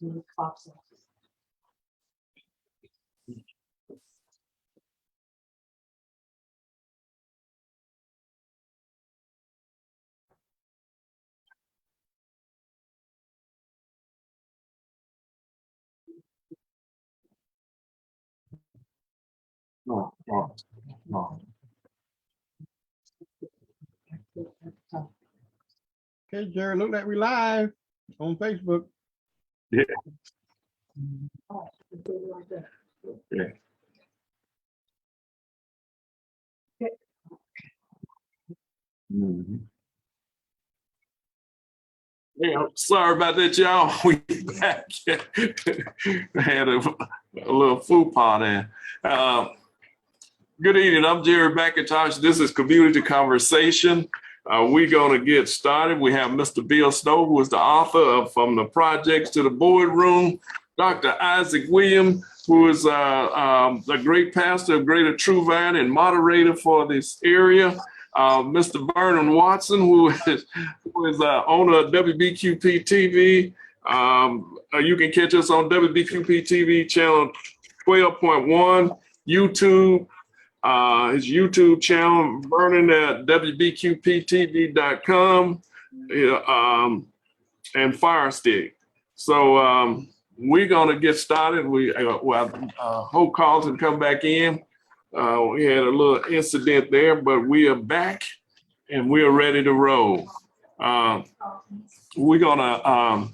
No, no, no. Okay, Jerry, look like we live on Facebook. Yeah. Yeah. Mhm. Yeah, sorry about that, y'all. We back. I had a little faux pas there. Good evening. I'm Jerry McIntosh. This is Community Conversation. We're going to get started. We have Mr. Bill Snow, who is the author of From the Projects to the Boardroom, Dr. Isaac William, who is a great pastor of Greater True Vine and moderator for this area. Mr. Vernon Watson, who is owner of WBQP TV. You can catch us on WBQP TV channel 12.1, YouTube. His YouTube channel, Vernon at WBQPTV.com, and Fire Stick. So we're gonna get started. We hope calls and come back in. We had a little incident there, but we are back and we are ready to roll. We're gonna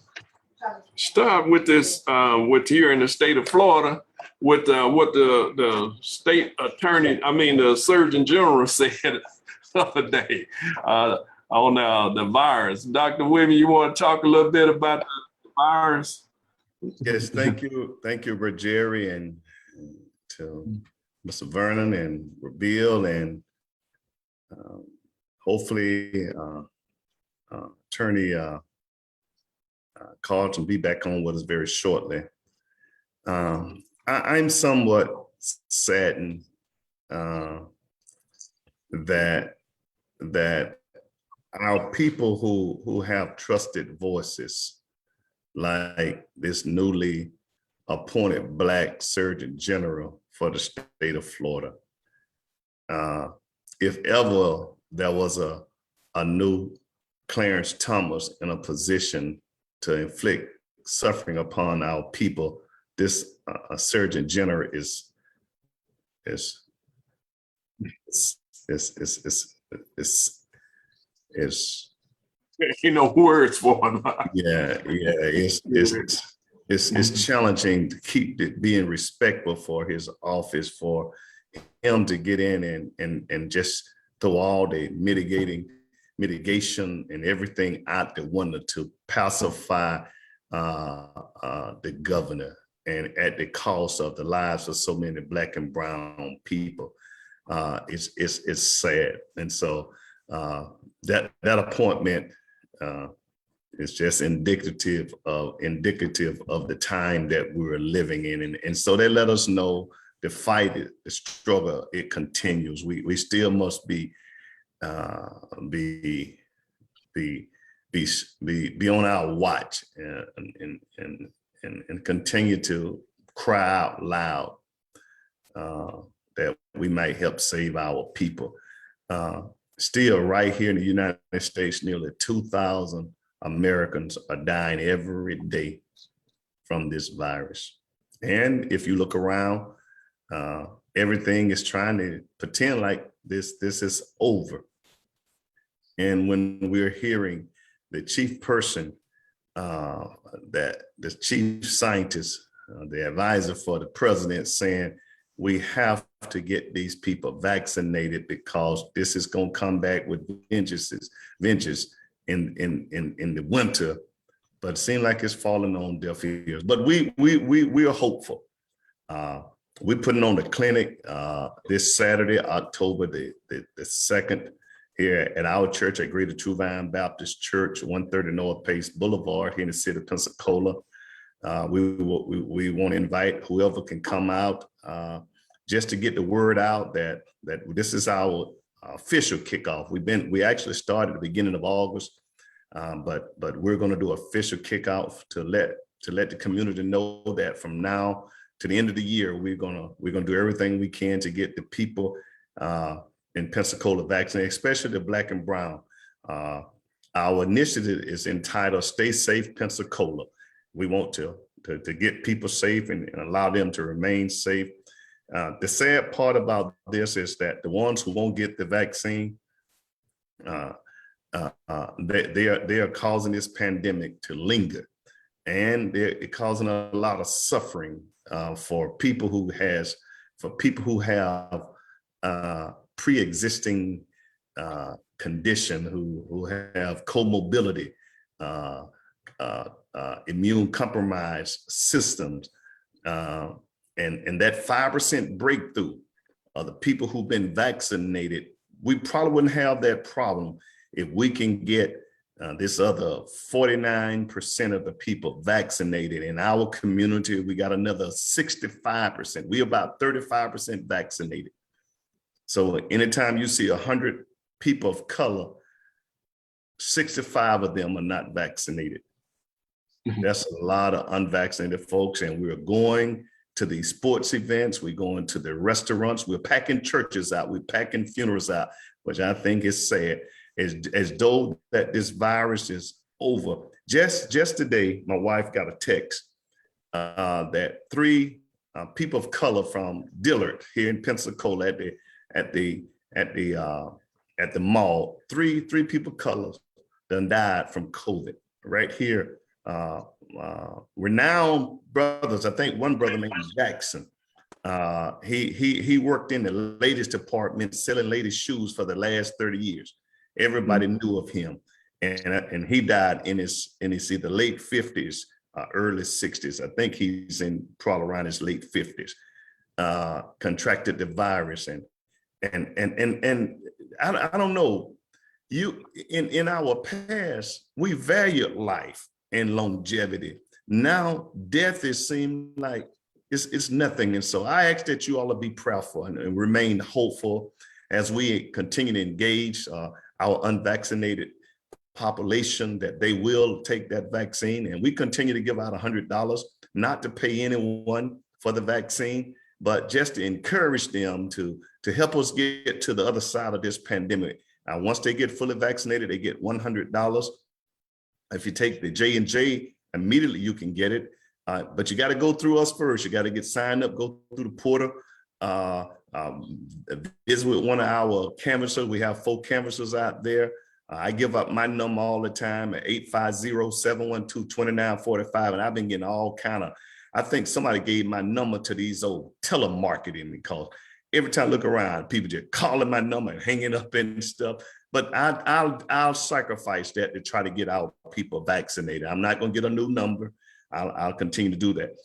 start with this with here in the state of Florida with what the state attorney, the Surgeon General said the other day on the virus. Dr. William, you want to talk a little bit about the virus? Yes, thank you. Thank you, Jerry, and to Mr. Vernon and Bill, and hopefully Attorney Carlton will be back on with us very shortly. I'm somewhat saddened that our people who have trusted voices, like this newly appointed Black Surgeon General for the state of Florida, if ever there was a new Clarence Thomas in a position to inflict suffering upon our people, this Surgeon General is Words for him. It's challenging to keep being respectful for his office, for him to get in and just throw all the mitigation and everything out the window to pacify the governor, and at the cost of the lives of so many Black and brown people. It's sad. And so that appointment is just indicative of the time that we're living in. And so they let us know the fight, the struggle, it continues. We still must be on our watch and continue to cry out loud that we might help save our people. Still, right here in the United States, nearly 2,000 Americans are dying every day from this virus. And if you look around, everything is trying to pretend like this is over. And when we're hearing the chief person, that the chief scientist, the advisor for the president, saying we have to get these people vaccinated because this is going to come back with vengeance in the winter, but it seems like it's falling on deaf ears. But we are hopeful. We're putting on the clinic this Saturday, October the 2nd, here at our church at Greater True Vine Baptist Church, 130 North Pace Boulevard here in the city of Pensacola. We want to invite whoever can come out just to get the word out that this is our official kickoff. We actually started at the beginning of August, but we're going to do official kickoff to to let the community know that from now to the end of the year, we're gonna do everything we can to get the people in Pensacola vaccinated, especially the Black and brown. Our initiative is entitled "Stay Safe, Pensacola." We want to get people safe and allow them to remain safe. The sad part about this is that the ones who won't get the vaccine, they are causing this pandemic to linger, and they're causing a lot of suffering for people who have pre-existing condition, who have comorbidity, immune compromised systems, and that 5% breakthrough of the people who've been vaccinated, we probably wouldn't have that problem if we can get this other 49% of the people vaccinated. In our community, we got another 65%. We about 35% vaccinated. So anytime you see 100 people of color, 65 of them are not vaccinated. That's a lot of unvaccinated folks. And we're going to these sports events, we're going to the restaurants, we're packing churches out, we're packing funerals out, which I think is sad, as though that this virus is over. Just today, my wife got a text that 3 people of color from Dillard here in Pensacola at the mall, three people of color done died from COVID right here. Renowned brothers, I think one brother named Jackson. He worked in the ladies department selling ladies shoes for the last 30 years. Everybody knew of him, and he died in his either late 50s, early 60s. I think he's in probably around his late 50s. Contracted the virus, and I don't know. In our past, we valued life and longevity. Now death seemed like it's nothing. And so I ask that you all to be prayerful and remain hopeful as we continue to engage our unvaccinated population, that they will take that vaccine. And we continue to give out $100, not to pay anyone for the vaccine, but just to encourage them to help us get to the other side of this pandemic. Now, once they get fully vaccinated, they get $100. If you take the J&J, immediately you can get it. But you got to go through us first. You got to get signed up, go through the portal. Visit with one of our canvassers. We have 4 canvassers out there. I give up my number all the time at 850-712-2945. And I've been getting all kind of, I think somebody gave my number to these old telemarketing, because every time I look around, people just calling my number and hanging up and stuff. But I'll sacrifice that to try to get our people vaccinated. I'm not going to get a new number. I'll continue to do that.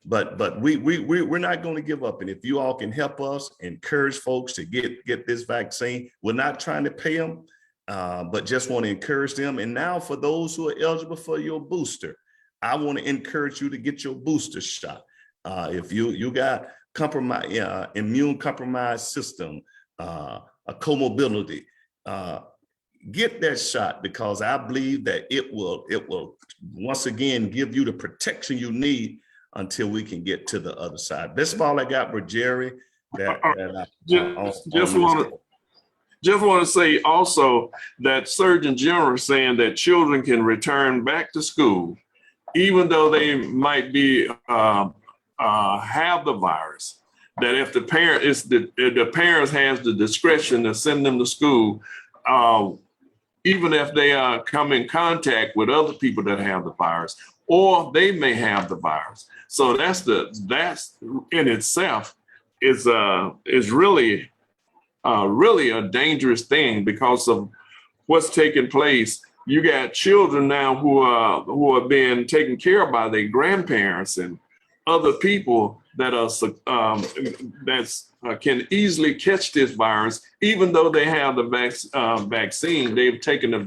But we're not going to give up. And if you all can help us encourage folks to get this vaccine, we're not trying to pay them, but just want to encourage them. And now for those who are eligible for your booster, I want to encourage you to get your booster shot. If you got immune compromised system, a comorbidity, get that shot, because I believe that it will once again give you the protection you need until we can get to the other side. That's all I got for Jerry. Just want to say also that Surgeon General is saying that children can return back to school, even though they might be have the virus. That if the parents has the discretion to send them to school, even if they come in contact with other people that have the virus, or they may have the virus. So that's in itself is really a dangerous thing, because of what's taking place. You got children now who are being taken care of by their grandparents and other people that can easily catch this virus, even though they have the vaccine. They've taken the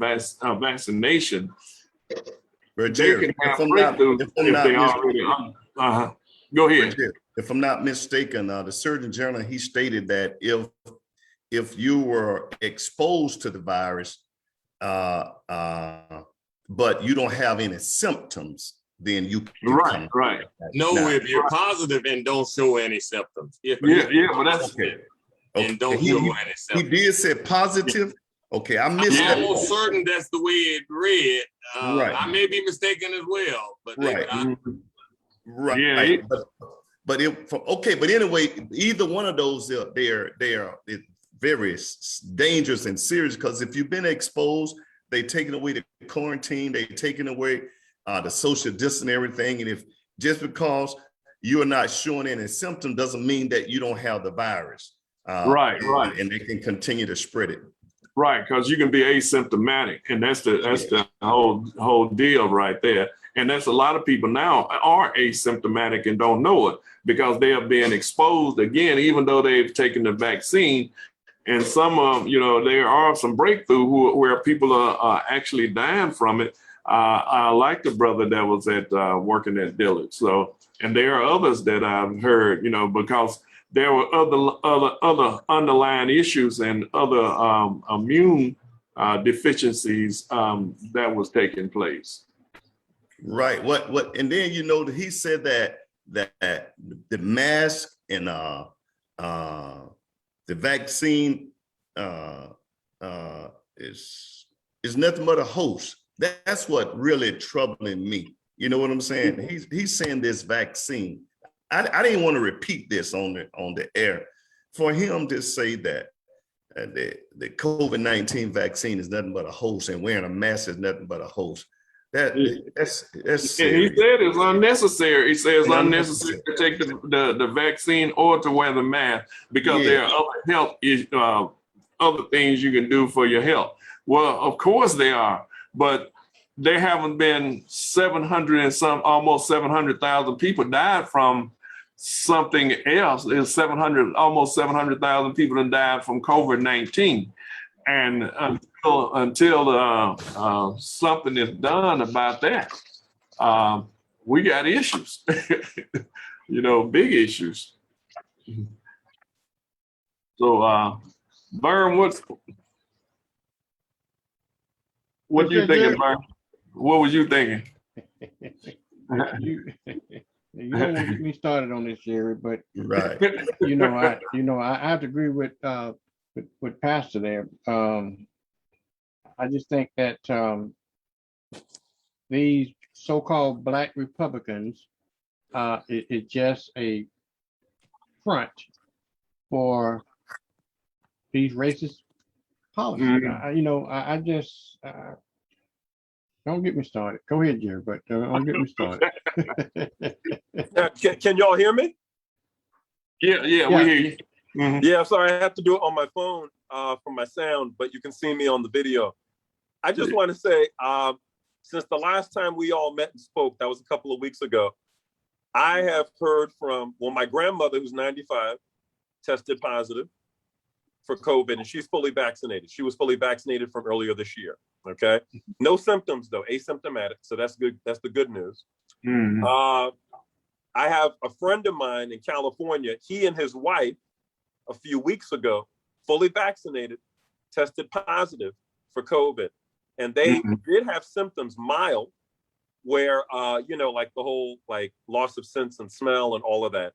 vaccination. Jerry, Go ahead. If I'm not mistaken, the Surgeon General, he stated that if you were exposed to the virus, but you don't have any symptoms, then you can Right, come. right. No, Now, if you're positive and don't show any symptoms. If Yeah, you're but that's okay. and don't He- show he- any He symptoms. did say positive. Okay, I I'm missed that. almost certain that's the way it read. Right. I may be mistaken as well, but Right. Right. Yeah, But okay, but anyway, either one of those, they're very dangerous and serious, because if you've been exposed, they're taking away the quarantine, they're taking away the social distance and everything. And if just because you're not showing any symptom doesn't mean that you don't have the virus. Right. And they can continue to spread it. Right, because you can be asymptomatic, and that's the whole deal right there. And that's a lot of people now are asymptomatic and don't know it because they are being exposed again, even though they've taken the vaccine. And some of there are some breakthrough where people are actually dying from it. I like the brother that was at working at Dillard. So, and there are others that I've heard, because there were other underlying issues and other immune deficiencies that was taking place. Right. What? And then he said that the mask and the vaccine is nothing but a hoax. That's what really troubling me. You know what I'm saying? He's saying this vaccine. I didn't want to repeat this on the air. For him to say that the COVID-19 vaccine is nothing but a hoax and wearing a mask is nothing but a hoax. That's serious. And he said it's unnecessary. He says it's unnecessary to take the vaccine or to wear the mask because there are other health issues, other things you can do for your health. Well, of course they are, but there haven't been 700 and some, almost 700,000 people died from something else. There's almost 700,000 people that died from COVID-19. And until something is done about that, we got issues, big issues. So, Vern, what you thinking, Vern? What was you thinking? You don't want to get me started on this, Jerry, but Right. I have to agree with Pastor there. I just think that these so-called Black Republicans is just a front for these racist policies. I just don't get me started. Go ahead, Jerry, but don't get me started. Can y'all hear me? Yeah, we hear you. Mm-hmm. Yeah, sorry, I have to do it on my phone for my sound, but you can see me on the video. I just want to say, since the last time we all met and spoke, that was a couple of weeks ago, I have heard from, my grandmother, who's 95, tested positive for COVID, and she's fully vaccinated. She was fully vaccinated from earlier this year, okay? No symptoms, though, asymptomatic, so that's good. That's the good news. Mm-hmm. I have a friend of mine in California, he and his wife, a few weeks ago, fully vaccinated, tested positive for COVID. And they did have symptoms, mild, where, like the whole loss of sense and smell and all of that.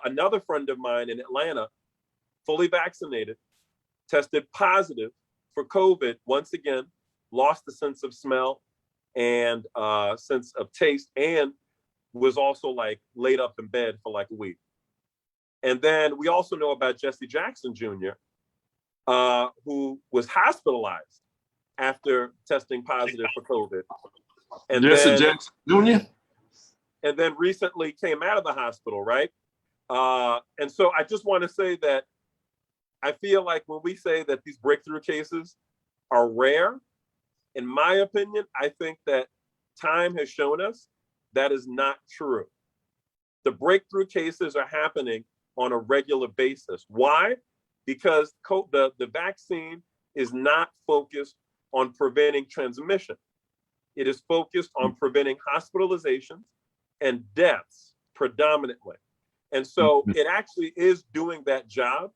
Another friend of mine in Atlanta, fully vaccinated, tested positive for COVID. Once again, lost the sense of smell and sense of taste, and was also laid up in bed for a week. And then we also know about Jesse Jackson Jr., who was hospitalized after testing positive for COVID. And Jesse Jackson Jr.? And then recently came out of the hospital, right? And so I just want to say that I feel like when we say that these breakthrough cases are rare, in my opinion, I think that time has shown us that is not true. The breakthrough cases are happening on a regular basis. Why? Because the vaccine is not focused on preventing transmission. It is focused on preventing hospitalizations and deaths predominantly. And so it actually is doing that job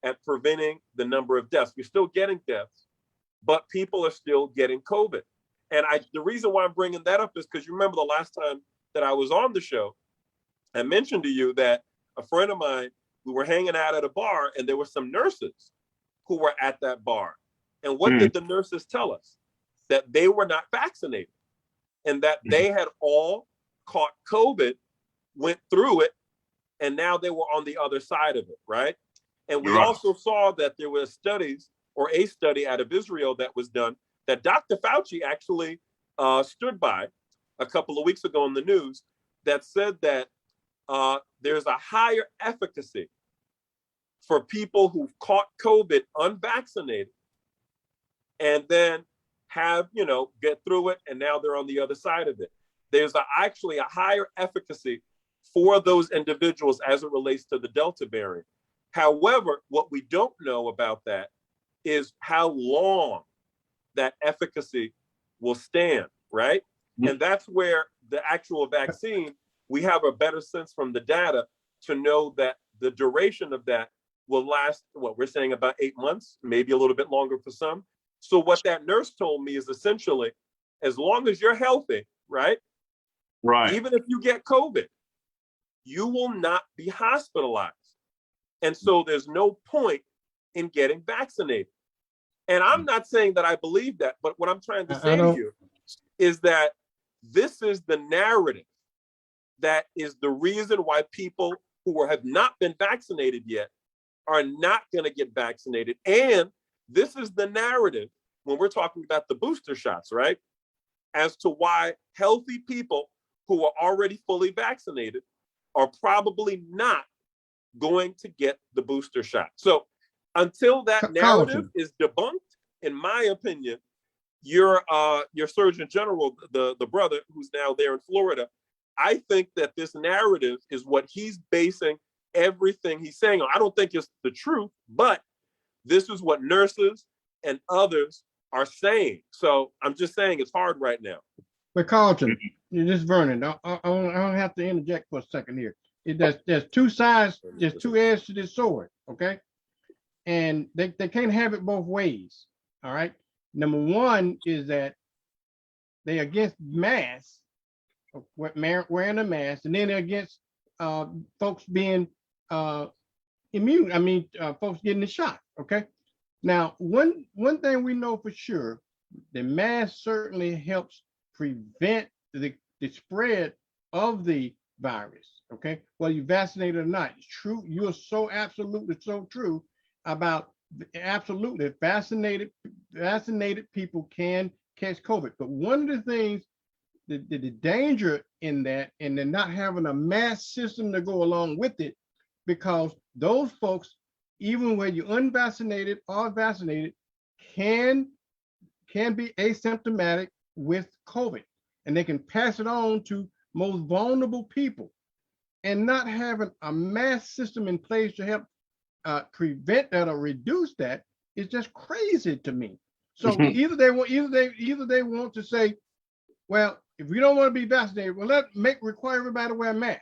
at preventing the number of deaths. We're still getting deaths, but people are still getting COVID. And the reason why I'm bringing that up is because you remember the last time that I was on the show, I mentioned to you that a friend of mine, we were hanging out at a bar and there were some nurses who were at that bar. And what did the nurses tell us? That they were not vaccinated and that they had all caught COVID, went through it, and now they were on the other side of it, right? And we also saw that there were studies, or a study out of Israel that was done that Dr. Fauci actually stood by a couple of weeks ago in the news that said that there's a higher efficacy for people who've caught COVID unvaccinated and then have, get through it, and now they're on the other side of it. There's actually a higher efficacy for those individuals as it relates to the Delta variant. However, what we don't know about that is how long that efficacy will stand, right? And that's where the actual vaccine, we have a better sense from the data to know that the duration of that will last, what we're saying, about 8 months, maybe a little bit longer for some. So what that nurse told me is essentially, as long as you're healthy, right? Right. Even if you get COVID, you will not be hospitalized. And so there's no point in getting vaccinated. And I'm not saying that I believe that, but what I'm trying to say to you is that this is the narrative that is the reason why people who have not been vaccinated yet are not going to get vaccinated. And this is the narrative when we're talking about the booster shots, right? As to why healthy people who are already fully vaccinated are probably not going to get the booster shot. So until that narrative is debunked, in my opinion, your Surgeon General, the brother who's now there in Florida, I think that this narrative is what he's basing everything he's saying on. I don't think it's the truth, but this is what nurses and others are saying. So I'm just saying it's hard right now. But Carlton, this is Vernon. I don't have to interject for a second here. There's two sides, there's two edges to this sword, okay? And they can't have it both ways, all right? Number one is that they're against masks, wearing a mask, and then they're against folks being immune. Folks getting the shot, okay? Now, one thing we know for sure, the mask certainly helps prevent the spread of the virus, okay? Whether you're vaccinated or not, it's true. You're so absolutely so true about absolutely vaccinated people can catch COVID. But one of the things, the danger in that, and then not having a mass system to go along with it, because those folks, even when you're unvaccinated or vaccinated, can be asymptomatic with COVID, and they can pass it on to most vulnerable people. And not having a mass system in place to help prevent that or reduce that is just crazy to me. So either they want to say, well, if you don't want to be vaccinated, well, require everybody to wear a mask.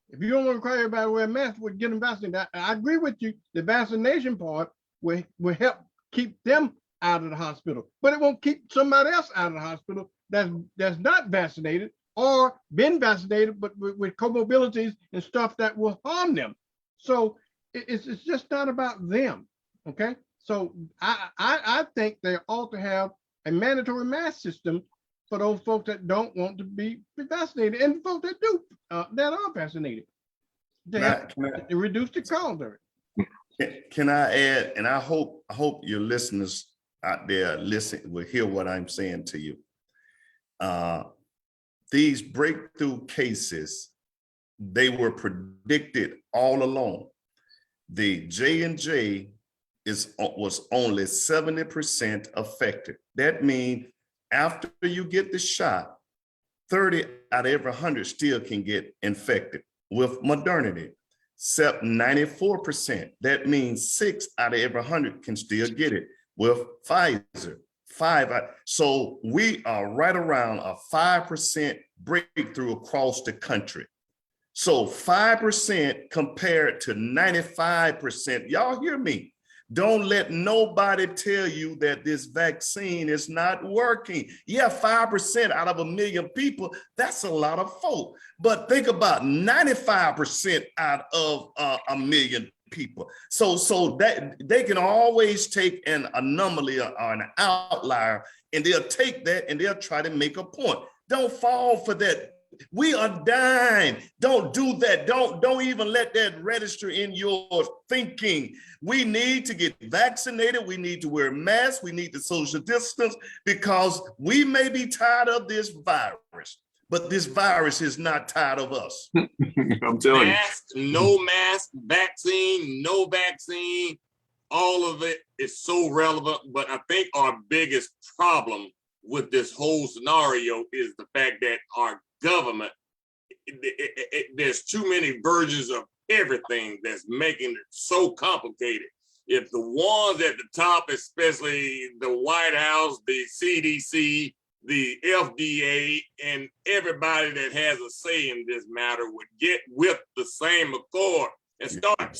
If you don't want to require everybody to wear a mask, we'll get them vaccinated. I agree with you. The vaccination part will help keep them out of the hospital, but it won't keep somebody else out of the hospital that's not vaccinated or been vaccinated, but with comorbidities and stuff that will harm them. So it's just not about them, okay? So I think they ought to have a mandatory mask system for those folks that don't want to be vaccinated, and folks that do, that are vaccinated, to reduce the cost of it. Can I add, and I hope your listeners out there will hear what I'm saying to you. These breakthrough cases, they were predicted all along. The J&J was only 70% effective. That means after you get the shot, 30 out of every 100 still can get infected. With modernity, 94%. That means 6 out of every 100 can still get it. With Pfizer, 5 out. So we are right around a 5% breakthrough across the country. So 5% compared to 95%. Y'all hear me? Don't let nobody tell you that this vaccine is not working. Yeah, 5% out of 1 million people, that's a lot of folk. But think about 95% out of 1 million people. So that they can always take an anomaly or an outlier, and they'll take that and they'll try to make a point. Don't fall for that. We are dying. Don't do that. Don't even let that register in your thinking. We need to get vaccinated. We need to wear masks. We need to social distance, because we may be tired of this virus, but this virus is not tired of us. I'm telling you. Mask, vaccine, no vaccine, all of it is so relevant. But I think our biggest problem with this whole scenario is the fact that our government, there's too many versions of everything that's making it so complicated. If the ones at the top, especially the White House, the CDC, the FDA, and everybody that has a say in this matter would get with the same accord and start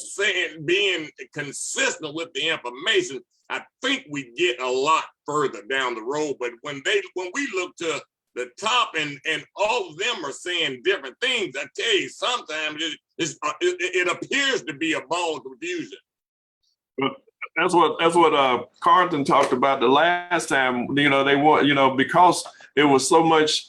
being consistent with the information, I think we get a lot further down the road. But when we look to the top and all of them are saying different things, I tell you, sometimes it appears to be a ball of confusion. But that's what Carlton talked about the last time. They want, because there was so much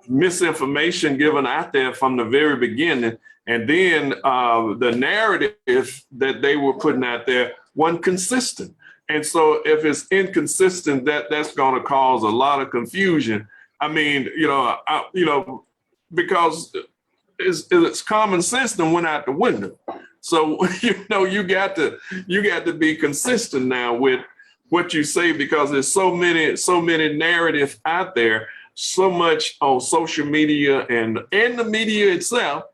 misinformation given out there from the very beginning, and then the narrative that they were putting out there wasn't consistent. And so if it's inconsistent, that's going to cause a lot of confusion. I mean, because it's common sense that went out the window. So, you got to be consistent now with what you say, because there's so many narratives out there, so much on social media, and the media itself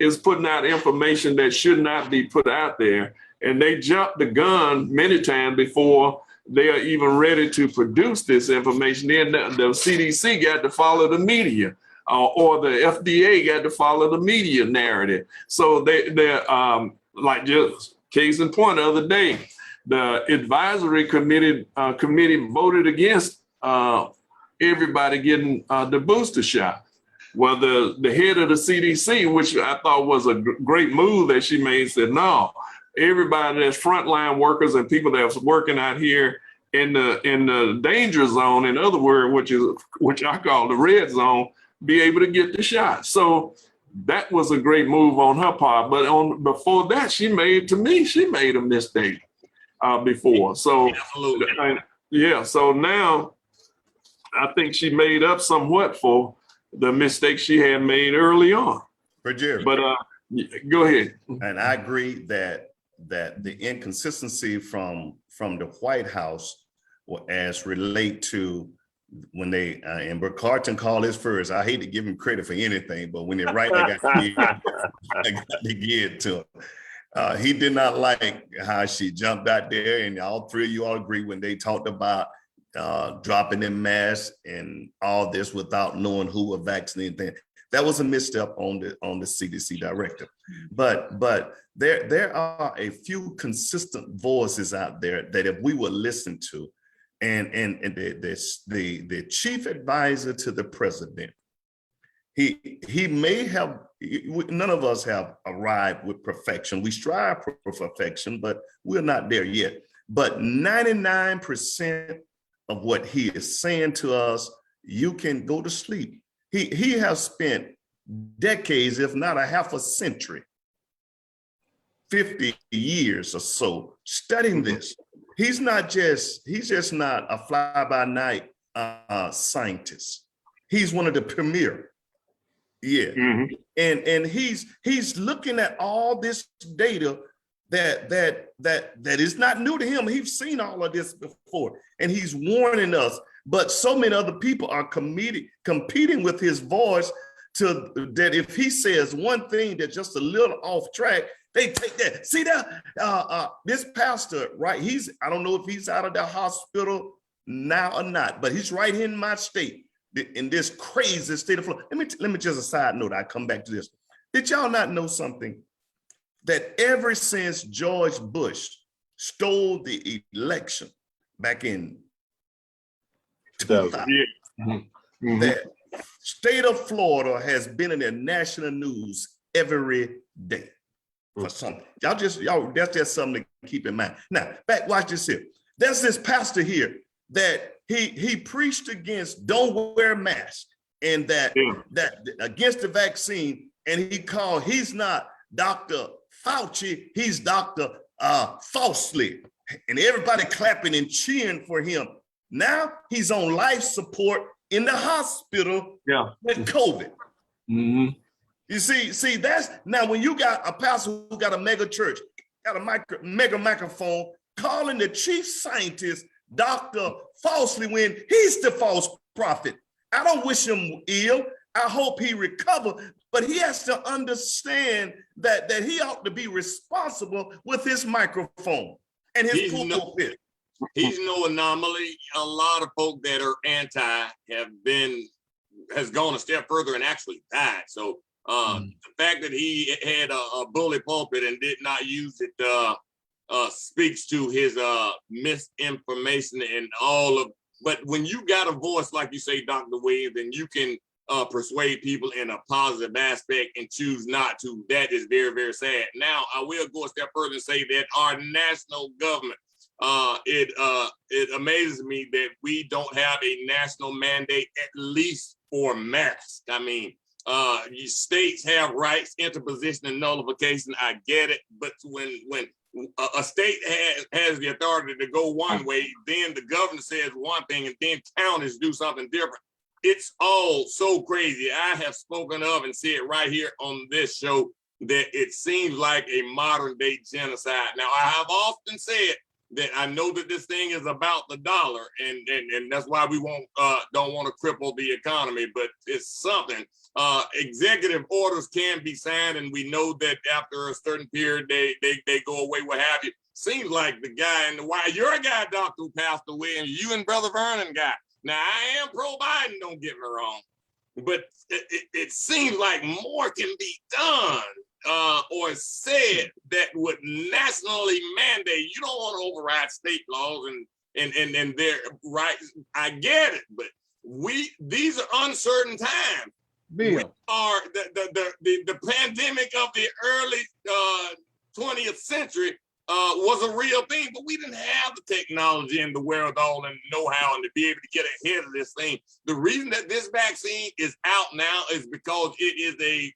is putting out information that should not be put out there. And they jump the gun many times before they are even ready to produce this information. Then the CDC got to follow the media, or the FDA got to follow the media narrative. So they're like, just case in point, the other day, the advisory committee voted against everybody getting the booster shot. Well, the head of the CDC, which I thought was a great move that she made, said, no, everybody that's frontline workers and people that's working out here in the danger zone, in other words, which I call the red zone, be able to get the shot. So that was a great move on her part. But before that, she made a mistake before. So so now I think she made up somewhat for the mistake she had made early on. But Jerry, go ahead. And I agree that the inconsistency from the White House, as relate to when they and Carlton called his first. I hate to give him credit for anything, but when they're right, I got to give it to him. He did not like how she jumped out there, and all three of you all agree when they talked about dropping in masks and all this without knowing who were vaccinated. That was a misstep on the CDC directive. But there are a few consistent voices out there that if we would listen to, and the chief advisor to the president, he may have, none of us have arrived with perfection. We strive for perfection, but we're not there yet. But 99% of what he is saying to us, you can go to sleep. He has spent decades, if not a half a century, 50 years or so, studying this. He's just not a fly-by-night scientist. He's one of the premier. Yeah. Mm-hmm. And he's looking at all this data that is not new to him. He's seen all of this before, and he's warning us. But so many other people are competing with his voice, to that if he says one thing that's just a little off track, they take that. See that this pastor, right? I don't know if he's out of the hospital now or not, but he's right here in my state, in this crazy state of Florida. Let me just a side note. I come back to this. Did y'all not know something? That ever since George Bush stole the election back in 2000. Mhm. The state of Florida has been in the national news every day for something. That's just something to keep in mind. Now, watch this here. There's this pastor here that he preached against don't wear masks and that against the vaccine, and he's not Dr. Fauci, he's Dr. Falsely, and everybody clapping and cheering for him. Now he's on life support in the hospital with COVID. Mm-hmm. You see, that's now when you got a pastor who got a mega church, got a mega microphone, calling the chief scientist Dr. Falsely when he's the false prophet. I don't wish him ill. I hope he recover, but he has to understand that he ought to be responsible with his microphone and his pulpit. He's no anomaly. A lot of folk that are anti has gone a step further and actually died. So the fact that he had a bully pulpit and did not use it speaks to his misinformation and all of. But when you got a voice like you say, Dr. Williams, then you can persuade people in a positive aspect and choose not to. That is very, very sad. Now, I will go a step further and say that our national government, it amazes me that we don't have a national mandate, at least for masks. I mean, states have rights, interposition, and nullification. I get it, but when a state has the authority to go one way, then the governor says one thing, and then counties do something different. It's all so crazy. I have spoken of and said right here on this show that it seems like a modern day genocide. Now, I have often said that I know that this thing is about the dollar, and that's why we don't want to cripple the economy, but it's something. Executive orders can be signed, and we know that after a certain period, they go away, what have you. Seems like the guy in the White, you're a guy, Doctor, who passed away, and you and Brother Vernon guy. Now, I am pro-Biden, don't get me wrong, but it seems like more can be done or said that would nationally mandate. You don't want to override state laws and their rights. I get it, but these are uncertain times. Bill. We are the pandemic of the early 20th century was a real thing, but we didn't have the technology and the wherewithal and know-how and to be able to get ahead of this thing. The reason that this vaccine is out now is because it is a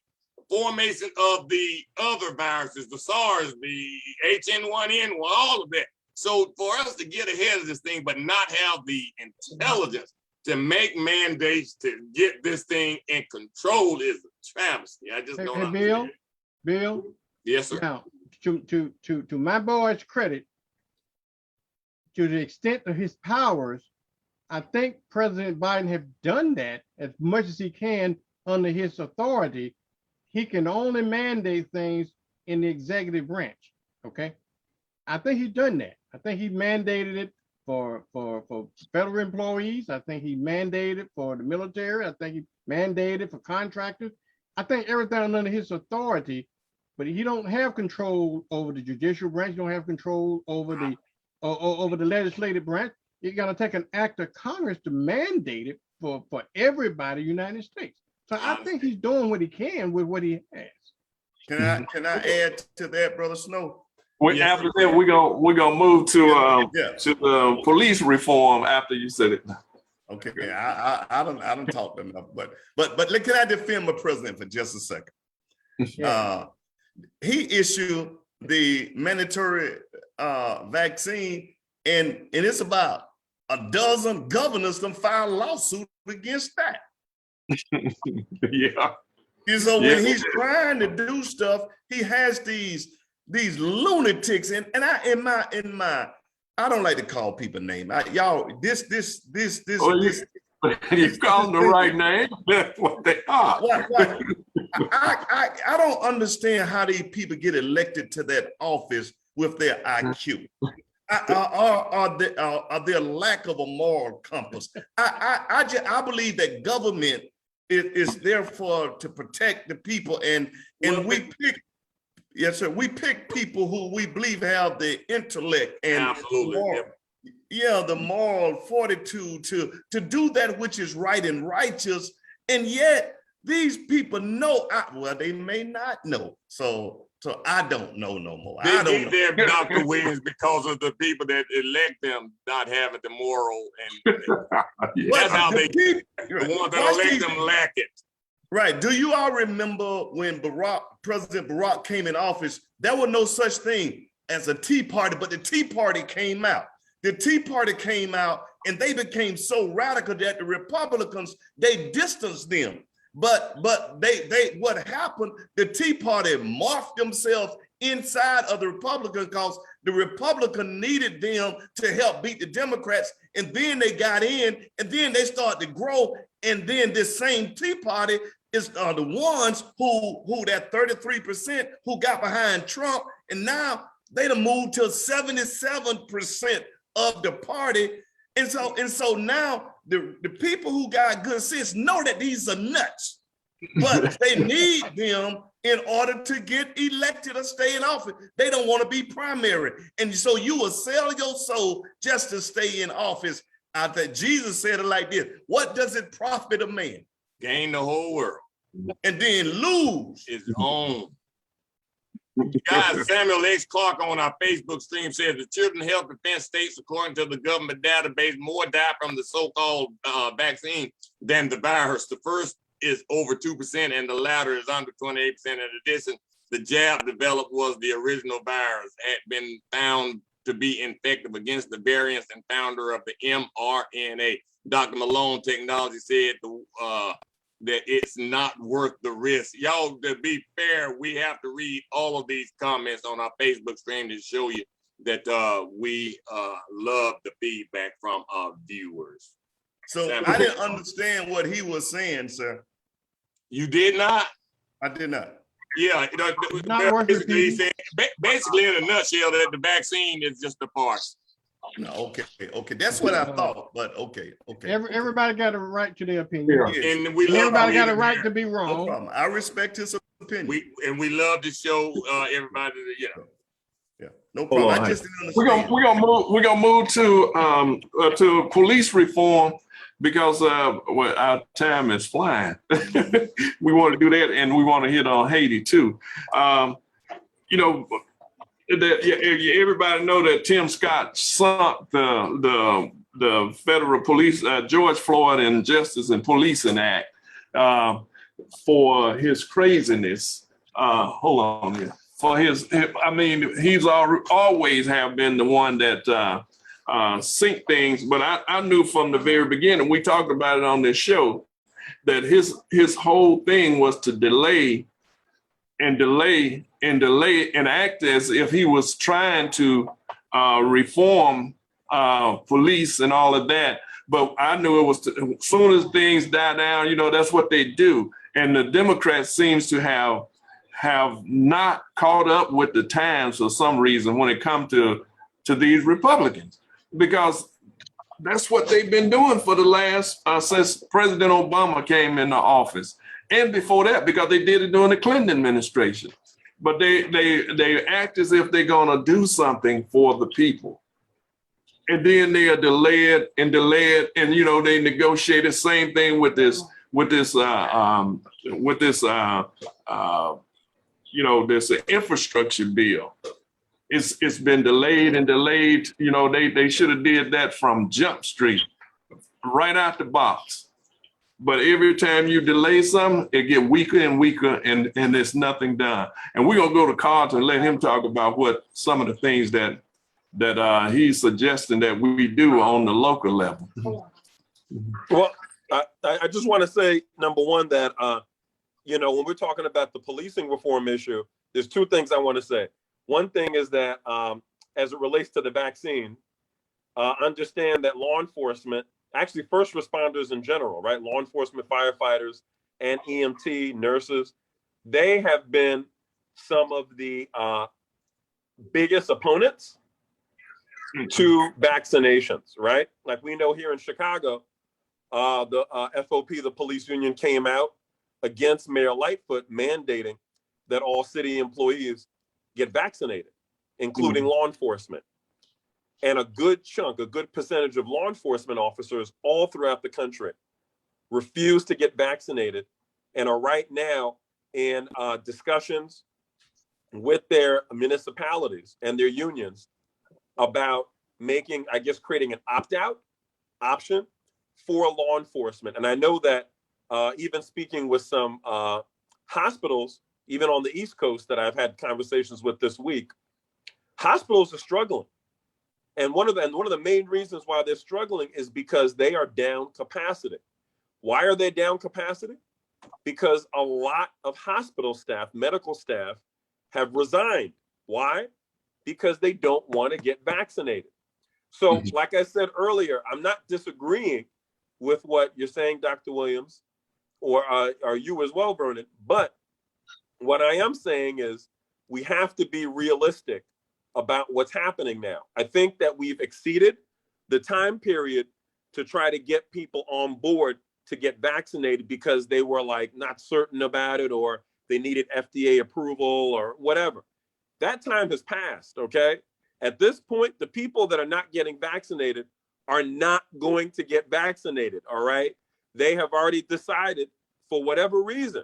formation of the other viruses, the SARS, the H1N1, all of that. So for us to get ahead of this thing, but not have the intelligence to make mandates to get this thing in control is a travesty. I just don't know. Bill. Yes, sir. Now, to my boy's credit, to the extent of his powers, I think President Biden have done that as much as he can under his authority. He can only mandate things in the executive branch. Okay, I think he's done that. I think he mandated it for federal employees. I think he mandated it for the military. I think he mandated it for contractors. I think everything under his authority. But he don't have control over the judicial branch. You don't have control over the legislative branch. You're gonna take an act of Congress to mandate it for everybody in the United States. So I think he's doing what he can with what he has. Can I add to that, Brother Snow? After that, we're gonna move to the police reform after you said it. Okay, I don't talk enough, but can I defend my president for just a second? Yeah. He issued the mandatory vaccine, and it's about a dozen governors that filed lawsuits against that. Yeah. And so when he's trying to do stuff, he has these lunatics, and I don't like to call people names. You call them the right name. That's what they are. I don't understand how these people get elected to that office with their IQ. Or their lack of a moral compass. I believe that government is there to protect the people, and we pick Yes, sir. We pick people who we believe have the intellect and Absolutely. moral, the moral fortitude to do that which is right and righteous. And yet these people know, well, they may not know. So I don't know no more. They I don't get know. there, Dr. Williams, because of the people that elect them not having the moral, and that's how they get it. The ones that elect them lack it. Right. Do you all remember when President Barack came in office, there was no such thing as a Tea Party, but the Tea Party came out. The Tea Party came out and they became so radical that the Republicans, they distanced them. But they what happened, the Tea Party morphed themselves inside of the Republican because the Republican needed them to help beat the Democrats. And then they got in and then they started to grow. And then this same Tea Party is the ones who that 33% who got behind Trump. And now they done moved to 77% of the party. And so now the people who got good sense know that these are nuts, but they need them in order to get elected or stay in office. They don't want to be primary. And so you will sell your soul just to stay in office. I think Jesus said it like this: what does it profit a man? Gain the whole world. And then lose his own. Guys, Samuel H. Clark on our Facebook stream says the Children's Health Defense states, according to the government database, more die from the so-called vaccine than the virus. The first is over 2% and the latter is under 28%. In addition, the jab developed was the original virus, had been found to be effective against the variants and founder of the mRNA. Dr. Malone Technology said that it's not worth the risk. Y'all, to be fair, we have to read all of these comments on our Facebook stream to show you that we love the feedback from our viewers. So I didn't understand what he was saying, sir. You did not? I did not. Yeah, basically, he said, basically in a nutshell, that the vaccine is just a farce. No, okay. That's what I thought, but okay. Everybody got a right to their opinion. Yes. And Everybody got a right to be No wrong. problem. I respect his opinion. We love to show everybody that, Yeah, no problem. I just didn't understand. We're gonna move to police reform because our time is flying. We want to do that, and we want to hit on Haiti too. Everybody know that Tim Scott sunk the federal police, George Floyd and Justice and Policing Act for his craziness. Hold on here. He's always have been the one that sink things, but I knew from the very beginning, we talked about it on this show, that his whole thing was to delay and act as if he was trying to reform police and all of that. But I knew it was as soon as things die down, that's what they do. And the Democrats seems to have not caught up with the times for some reason when it comes to these Republicans, because that's what they've been doing for the last since President Obama came into office. And before that, because they did it during the Clinton administration. But they act as if they're gonna do something for the people. And then they are delayed, and they negotiated same thing with this infrastructure bill. It's been delayed and delayed. They should have did that from Jump Street, right out the box. But every time you delay something, it get weaker and weaker, and there's nothing done. And we're gonna go to Carlton and let him talk about what some of the things that he's suggesting that we do on the local level. Well, I just want to say, number one, that when we're talking about the policing reform issue, there's two things I want to say. One thing is that as it relates to the vaccine, understand that law enforcement, actually first responders in general, right? Law enforcement, firefighters, and EMT nurses, they have been some of the biggest opponents to vaccinations, right? Like we know here in Chicago, the FOP, the police union, came out against Mayor Lightfoot mandating that all city employees get vaccinated, including law enforcement. And a good percentage of law enforcement officers all throughout the country refuse to get vaccinated and are right now in discussions with their municipalities and their unions about making, I guess, creating an opt-out option for law enforcement. And I know that even speaking with some hospitals, even on the East Coast that I've had conversations with this week, hospitals are struggling. And one of the main reasons why they're struggling is because they are down capacity. Why are they down capacity? Because a lot of hospital staff, medical staff, have resigned. Why? Because they don't want to get vaccinated. So, like I said earlier, I'm not disagreeing with what you're saying, Dr. Williams, or you as well, Vernon. But what I am saying is we have to be realistic about what's happening now. I think that we've exceeded the time period to try to get people on board to get vaccinated because they were like not certain about it, or they needed FDA approval or whatever. That time has passed, okay? At this point, the people that are not getting vaccinated are not going to get vaccinated, all right? They have already decided, for whatever reason,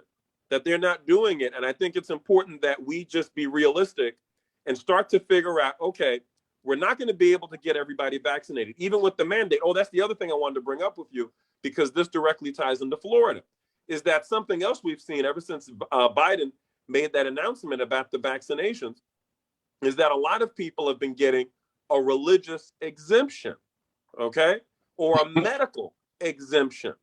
that they're not doing it. And I think it's important that we just be realistic and start to figure out, okay, we're not going to be able to get everybody vaccinated, even with the mandate. Oh, that's the other thing I wanted to bring up with you, because this directly ties into Florida, is that something else we've seen ever since Biden made that announcement about the vaccinations, is that a lot of people have been getting a religious exemption, okay, or a medical exemption.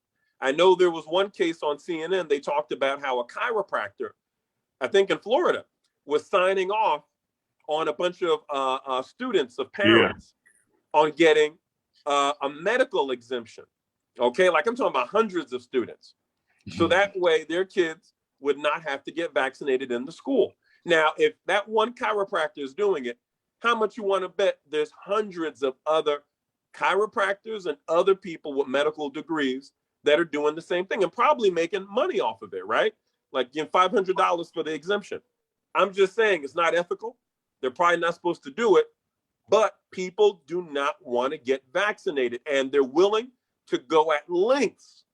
I know there was one case on CNN, they talked about how a chiropractor, I think in Florida, was signing off on a bunch of students, of parents, on getting a medical exemption, okay? Like I'm talking about hundreds of students. So that way their kids would not have to get vaccinated in the school. Now, if that one chiropractor is doing it, how much you want to bet there's hundreds of other chiropractors and other people with medical degrees that are doing the same thing and probably making money off of it, right? Like getting $500 for the exemption. I'm just saying it's not ethical. They're probably not supposed to do it, but people do not want to get vaccinated and they're willing to go at lengths,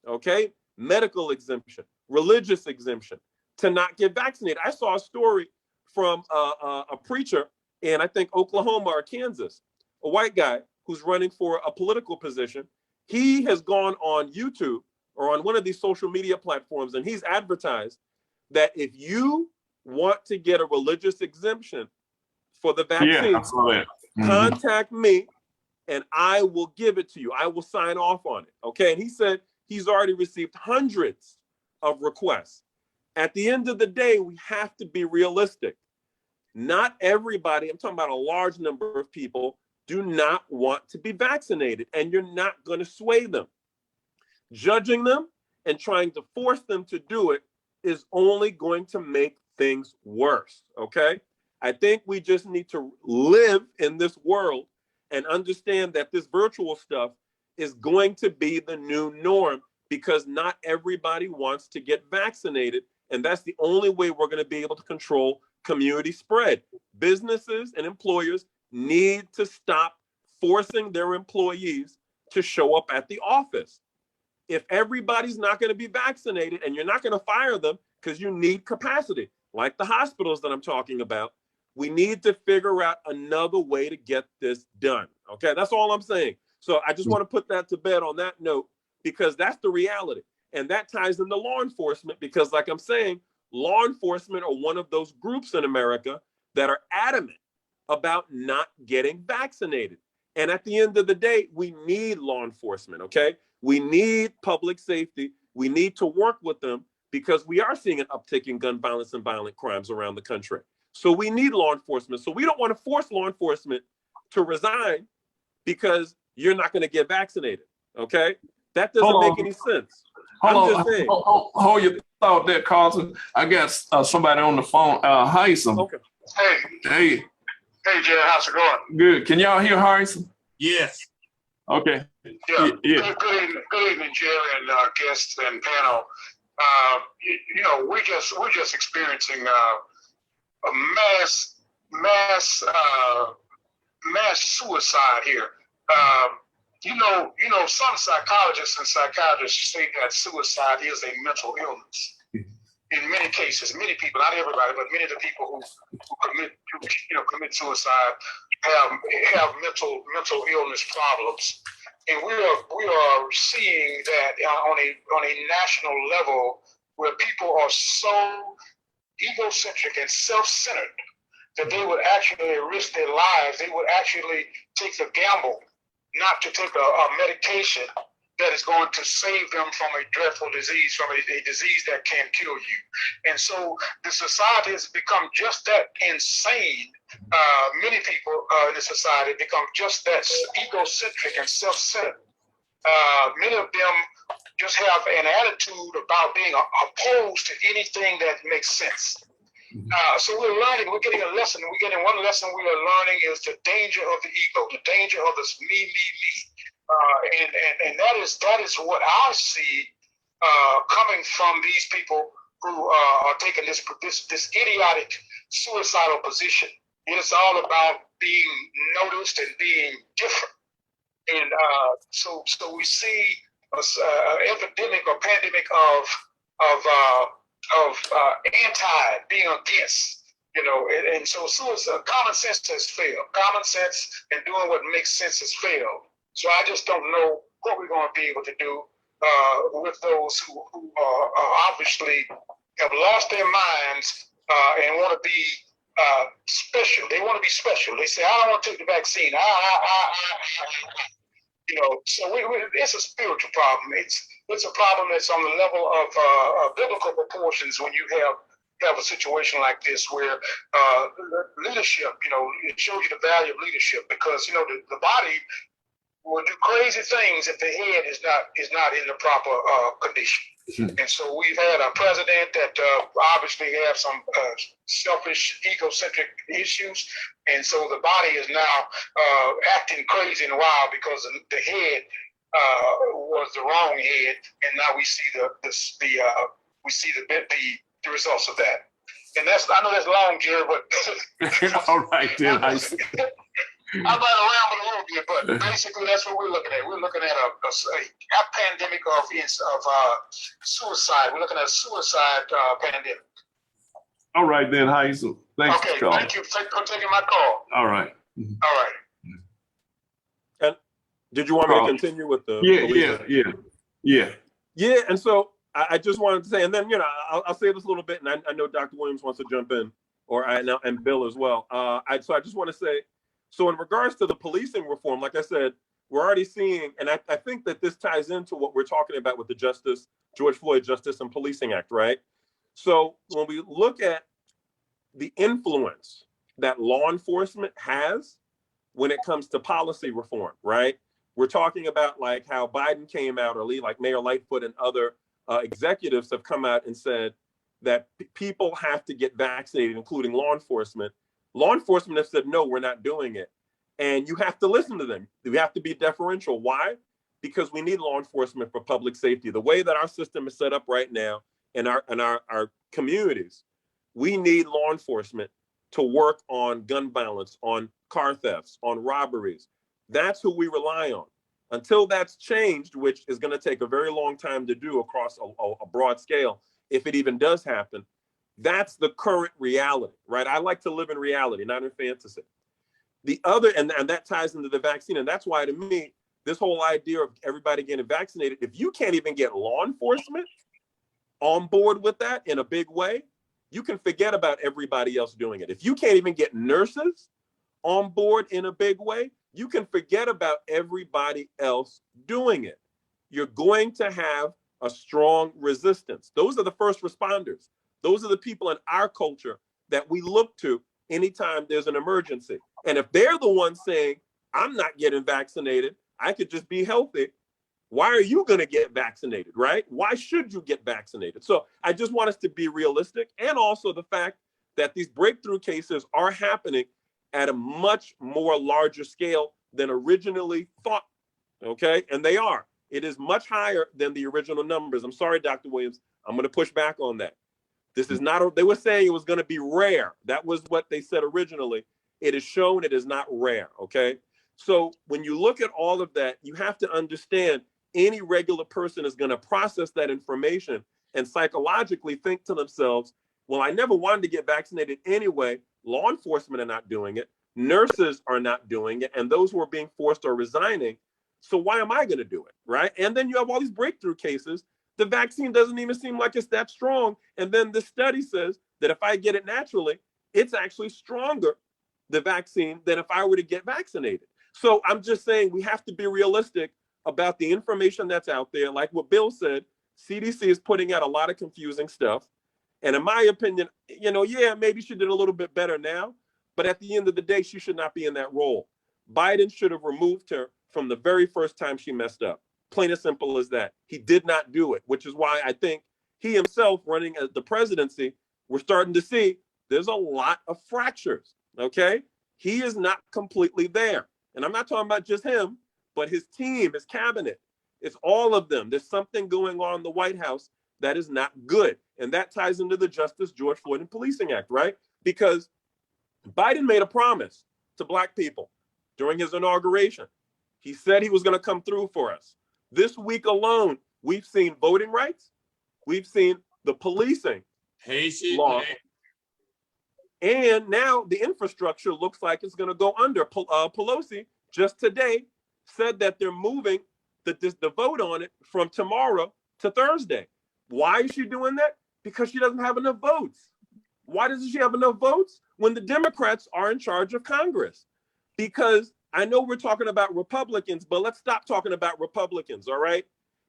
okay? Medical exemption, religious exemption, to not get vaccinated. I saw a story from a preacher in, I think, Oklahoma or Kansas, a white guy who's running for a political position. He has gone on YouTube or on one of these social media platforms, and he's advertised that if you want to get a religious exemption for the vaccine, I saw that. contact me and I will give it to you. I will sign off on it, okay? And he said he's already received hundreds of requests. At the end of the day, we have to be realistic. Not everybody, I'm talking about a large number of people, do not want to be vaccinated, and you're not going to sway them. Judging them and trying to force them to do it is only going to make things worse, okay? I think we just need to live in this world and understand that this virtual stuff is going to be the new norm, because not everybody wants to get vaccinated. And that's the only way we're going to be able to control community spread. Businesses and employers need to stop forcing their employees to show up at the office. If everybody's not going to be vaccinated and you're not going to fire them because you need capacity, like the hospitals that I'm talking about, we need to figure out another way to get this done. Okay, that's all I'm saying. So I just want to put that to bed on that note, because that's the reality. And that ties into law enforcement, because like I'm saying, law enforcement are one of those groups in America that are adamant about not getting vaccinated. And at the end of the day, we need law enforcement, okay? We need public safety. We need to work with them because we are seeing an uptick in gun violence and violent crimes around the country. So we need law enforcement. So we don't want to force law enforcement to resign because you're not going to get vaccinated, okay? That doesn't make any sense. Hold your thought there, Carlton. I got somebody on the phone. Hyson. Okay. Hey, Jay, how's it going? good. Can y'all hear Hyson? Yes. Okay. Yeah. Yeah. Good evening, Jerry and guests and panel. We're just experiencing mass suicide here. Some psychologists and psychiatrists say that suicide is a mental illness. In many cases, many people, not everybody, but many of the people who commit suicide have mental illness problems, and we are seeing that on a national level, where people are so egocentric and self-centered that they would actually risk their lives. They would actually take the gamble not to take a medication that is going to save them from a dreadful disease, from a disease that can kill you. And so the society has become just that insane. Many people in the society become just that egocentric and self-centered. Many of them just have an attitude about being opposed to anything that makes sense. So we're learning, we're getting a lesson. One lesson we are learning is the danger of the ego, the danger of this me. And that is what I see coming from these people who are taking this idiotic suicidal position. It is all about being noticed and being different. And so we see an epidemic or pandemic of anti being against, and so suicide, common sense has failed. Common sense and doing what makes sense has failed. So I just don't know what we're going to be able to do with those who obviously have lost their minds and want to be special. They want to be special. They say, I don't want to take the vaccine. So it's a spiritual problem. It's a problem that's on the level of biblical proportions when you have a situation like this where leadership, it shows you the value of leadership, because the body will do crazy things if the head is not in the proper condition. And so we've had a president that obviously have some selfish, egocentric issues, and so the body is now acting crazy and wild because the head was the wrong head, and now we see the results of that. And I know that's long, Jerry, but all right then. I might ramble a little bit, but basically that's what we're looking at. We're looking at a pandemic of suicide. We're looking at a suicide pandemic. All right then, Hazel. Thanks for calling. Thank you for taking my call. All right. All right. And did you want me to continue with the Yeah. Yeah, and so I just wanted to say, and then I'll say this a little bit, and I know Dr. Williams wants to jump in, and Bill as well. So I just want to say, so in regards to the policing reform, like I said, we're already seeing, and I think that this ties into what we're talking about with the George Floyd Justice and Policing Act, right? So when we look at the influence that law enforcement has when it comes to policy reform, right? We're talking about like how Biden came out, or like Mayor Lightfoot and other executives have come out and said that people have to get vaccinated, including law enforcement. Law enforcement have said, no, we're not doing it. And you have to listen to them. We have to be deferential. Why? Because we need law enforcement for public safety. The way that our system is set up right now in our communities, we need law enforcement to work on gun violence, on car thefts, on robberies. That's who we rely on. Until that's changed, which is going to take a very long time to do across a broad scale, if it even does happen, that's the current reality, right? I like to live in reality, not in fantasy. The other, and that ties into the vaccine, and that's why, to me, this whole idea of everybody getting vaccinated, if you can't even get law enforcement on board with that in a big way, you can forget about everybody else doing it. If you can't even get nurses on board in a big way, you can forget about everybody else doing it. You're going to have a strong resistance. Those are the first responders. Those are the people in our culture that we look to anytime there's an emergency. And if they're the ones saying, I'm not getting vaccinated, I could just be healthy, why are you going to get vaccinated, right? Why should you get vaccinated? So I just want us to be realistic, and also the fact that these breakthrough cases are happening at a much more larger scale than originally thought, okay? And they are. It is much higher than the original numbers. I'm sorry, Dr. Williams, I'm going to push back on that. This is not, they were saying it was going to be rare. That was what they said originally. It is shown it is not rare, okay? So when you look at all of that, you have to understand any regular person is going to process that information and psychologically think to themselves, well, I never wanted to get vaccinated anyway. Law enforcement are not doing it. Nurses are not doing it. And those who are being forced are resigning. So why am I going to do it, right? And then you have all these breakthrough cases. The vaccine doesn't even seem like it's that strong. And then the study says that if I get it naturally, it's actually stronger, the vaccine, than if I were to get vaccinated. So I'm just saying we have to be realistic about the information that's out there. Like what Bill said, CDC is putting out a lot of confusing stuff. And in my opinion, you know, yeah, maybe she did a little bit better now, but at the end of the day, she should not be in that role. Biden should have removed her from the very first time she messed up. Plain and simple as that. He did not do it, which is why I think he himself running as the presidency, we're starting to see there's a lot of fractures, okay? He is not completely there. And I'm not talking about just him, but his team, his cabinet. It's all of them. There's something going on in the White House that is not good. And that ties into the Justice George Floyd and Policing Act, right? Because Biden made a promise to Black people during his inauguration. He said he was going to come through for us. This week alone, we've seen voting rights. We've seen the policing law. And now the infrastructure looks like it's going to go under. Pelosi just today said that they're moving the vote on it from tomorrow to Thursday. Why is she doing that? Because she doesn't have enough votes. Why doesn't she have enough votes when the Democrats are in charge of Congress? Because I know we're talking about Republicans, but let's stop talking about Republicans, all right?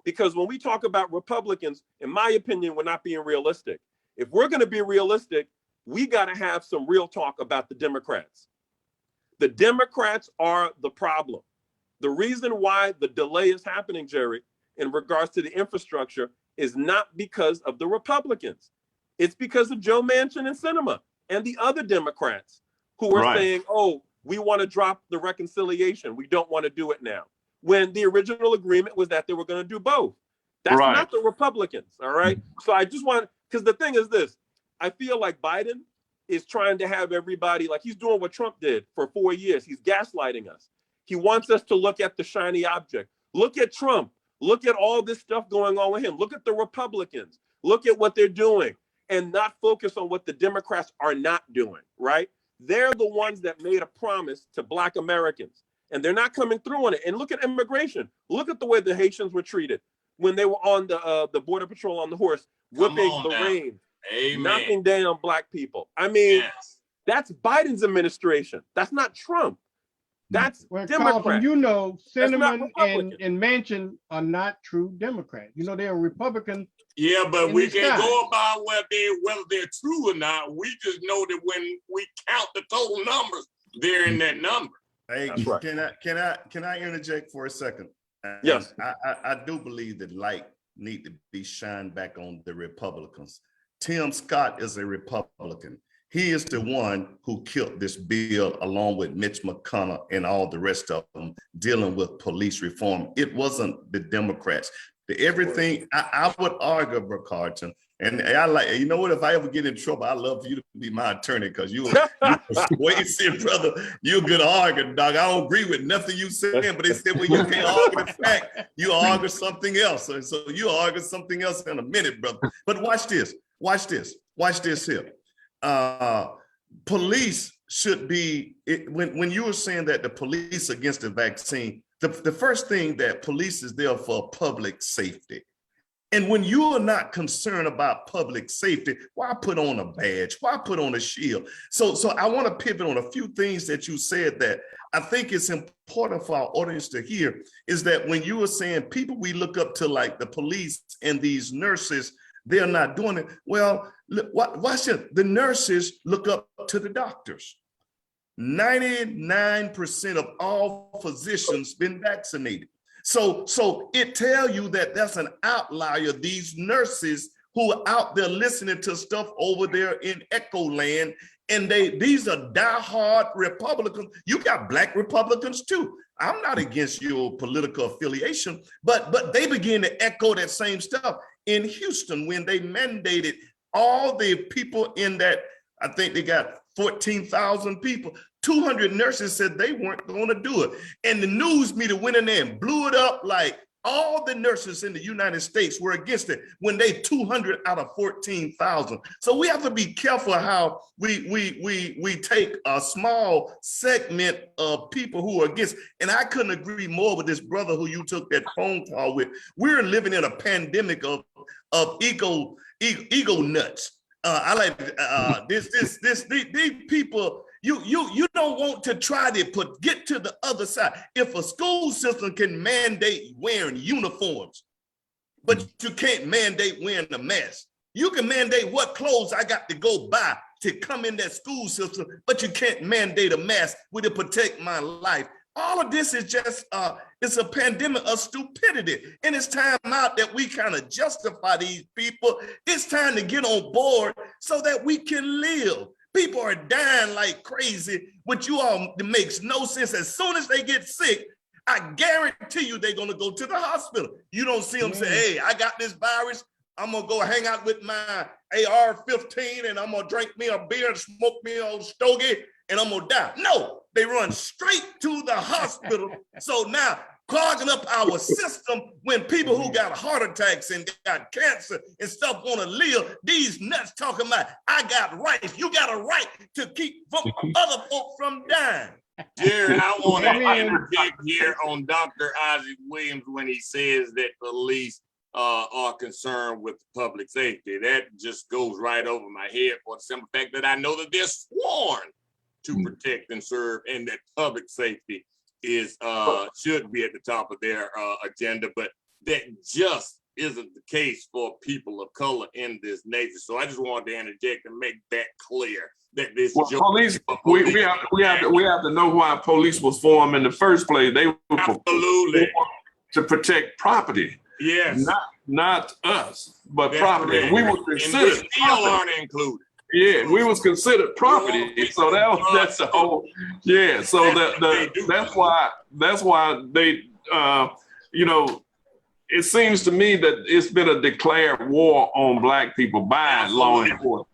Because when we talk about Republicans, in my opinion, we're not being realistic. If we're going to be realistic, we got to have some real talk about the Democrats. The Democrats are the problem. The reason why the delay is happening, Jerry, in regards to the infrastructure is not because of the Republicans. It's because of Joe Manchin and Sinema and the other Democrats who are saying, oh, we want to drop the reconciliation. We don't want to do it now. When the original agreement was that they were going to do both. That's not the Republicans, all right? So I just want, because the thing is this, I feel like Biden is trying to have everybody, like he's doing what Trump did for 4 years. He's gaslighting us. He wants us to look at the shiny object. Look at Trump. Look at all this stuff going on with him. Look at the Republicans. Look at what they're doing and not focus on what the Democrats are not doing, right? They're the ones that made a promise to Black Americans, and they're not coming through on it. And look at immigration. Look at the way the Haitians were treated when they were on the Border Patrol on the horse, whipping the rain, knocking down Black people. I mean, that's Biden's administration. That's not Trump. That's Democrat. Carlton, you know, Sinema and Manchin are not true Democrats. You know, they're Republicans. Yeah, but we can't go about whether they're true or not. We just know that when we count the total numbers, they're in that number. Hey, can I interject for a second? Yes. I do believe that light need to be shined back on the Republicans. Tim Scott is a Republican. He is the one who killed this bill along with Mitch McConnell and all the rest of them dealing with police reform. It wasn't the Democrats. Everything I would argue, Bro Carlton, and I like, you know what, if I ever get in trouble, I love for you to be my attorney because you're persuasive, brother. You're a good arguer, dog. I don't agree with nothing you saying, but they said, well, you can't argue the fact. You argue something else. So you argue something else in a minute, brother. But watch this. Watch this here. Police should be, when you were saying that the police against the vaccine, the first thing that police is there for public safety. And when you are not concerned about public safety, why put on a badge? Why put on a shield? So I want to pivot on a few things that you said that I think it's important for our audience to hear, is that when you were saying people we look up to, like the police and these nurses, they're not doing it. Well, watch it. The nurses look up to the doctors. 99% of all physicians been vaccinated. So it tells you that that's an outlier. These nurses who are out there listening to stuff over there in Echo Land, and these are diehard Republicans. You got Black Republicans too. I'm not against your political affiliation, but they begin to echo that same stuff. In Houston, when they mandated all the people in that, I think they got 14,000 people, 200 nurses said they weren't going to do it. And the news media went in there and blew it up like all the nurses in the United States were against it when they 200 out of 14,000. So we have to be careful how we take a small segment of people who are against. And I couldn't agree more with this brother who you took that phone call with. We're living in a pandemic of ego nuts. I like these people. You don't want to try to get to the other side. If a school system can mandate wearing uniforms, but you can't mandate wearing a mask. You can mandate what clothes I got to go buy to come in that school system, but you can't mandate a mask to protect my life. All of this is just, it's a pandemic of stupidity. And it's time out that we kind of justify these people. It's time to get on board so that we can live. People are dying like crazy, which you all, it makes no sense. As soon as they get sick, I guarantee you they're going to go to the hospital. You don't see them say, hey, I got this virus. I'm going to go hang out with my AR-15 and I'm going to drink me a beer and smoke me a stogie and I'm going to die. No, they run straight to the hospital. So now clogging up our system when people who got heart attacks and got cancer and stuff want to live, these nuts talking about, I got rights. You got a right to keep other folk from dying. Jerry, I want to interject here on Dr. Isaac Williams when he says that police are concerned with public safety. That just goes right over my head for the simple fact that I know that they're sworn to protect and serve, and that public safety is should be at the top of their agenda, but that just isn't the case for people of color in this nation. So I just wanted to interject and make that clear. That this police, we have to know why police was formed in the first place. They were absolutely to protect property. Yes, not us, but that's property. Correct. We were considered still aren't included. Yeah, we was considered property. So that's the whole. Yeah, so that's why they you know, it seems to me that it's been a declared war on Black people by law enforcement.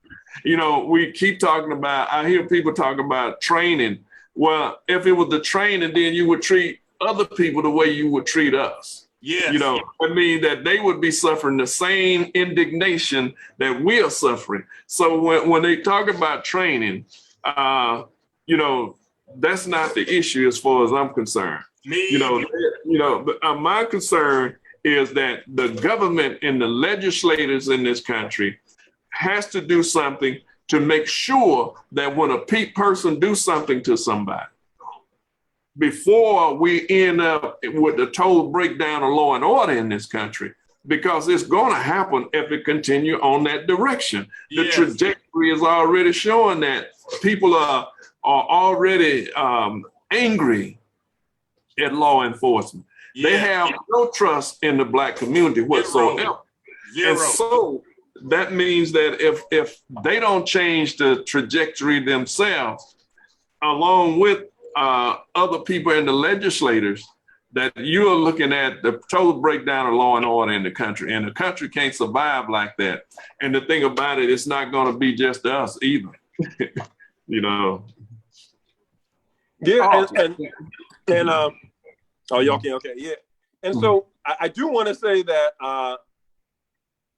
You know, we keep talking about, I hear people talk about training. Well, if it was the training, then you would treat other people the way you would treat us. Yes. You know, I mean that they would be suffering the same indignation that we are suffering. So when they talk about training, you know, that's not the issue as far as I'm concerned. My concern is that the government and the legislators in this country has to do something to make sure that when a person do something to somebody, before we end up with the total breakdown of law and order in this country, because it's going to happen if it continue on that direction. The trajectory is already showing that people are already angry at law enforcement. They have no trust in the Black community whatsoever. Zero. And so that means that if they don't change the trajectory themselves, along with other people in the legislators, that you are looking at the total breakdown of law and order in the country, and the country can't survive like that. And the thing about it, it's not going to be just us either. You know. Yeah, and oh, y'all can, okay, yeah. And so I do want to say that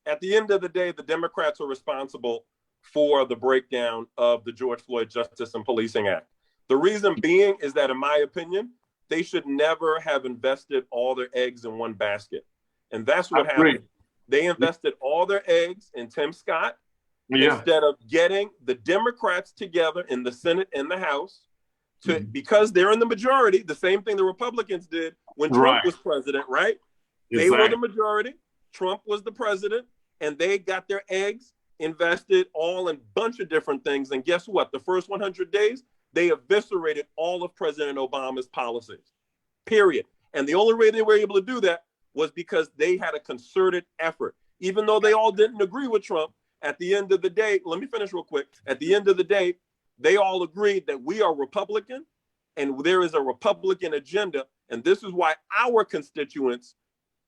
at the end of the day, the Democrats are responsible for the breakdown of the George Floyd Justice and Policing Act. The reason being is that, in my opinion, they should never have invested all their eggs in one basket. And that's what happened. They invested all their eggs in Tim Scott instead of getting the Democrats together in the Senate and the House to, because they're in the majority, the same thing the Republicans did when Trump was president, right? They were the majority, Trump was the president, and they got their eggs invested all in a bunch of different things. And guess what? The first 100 days, they eviscerated all of President Obama's policies, period. And the only way they were able to do that was because they had a concerted effort. Even though they all didn't agree with Trump, at the end of the day, let me finish real quick. At the end of the day, they all agreed that we are Republican and there is a Republican agenda. And this is why our constituents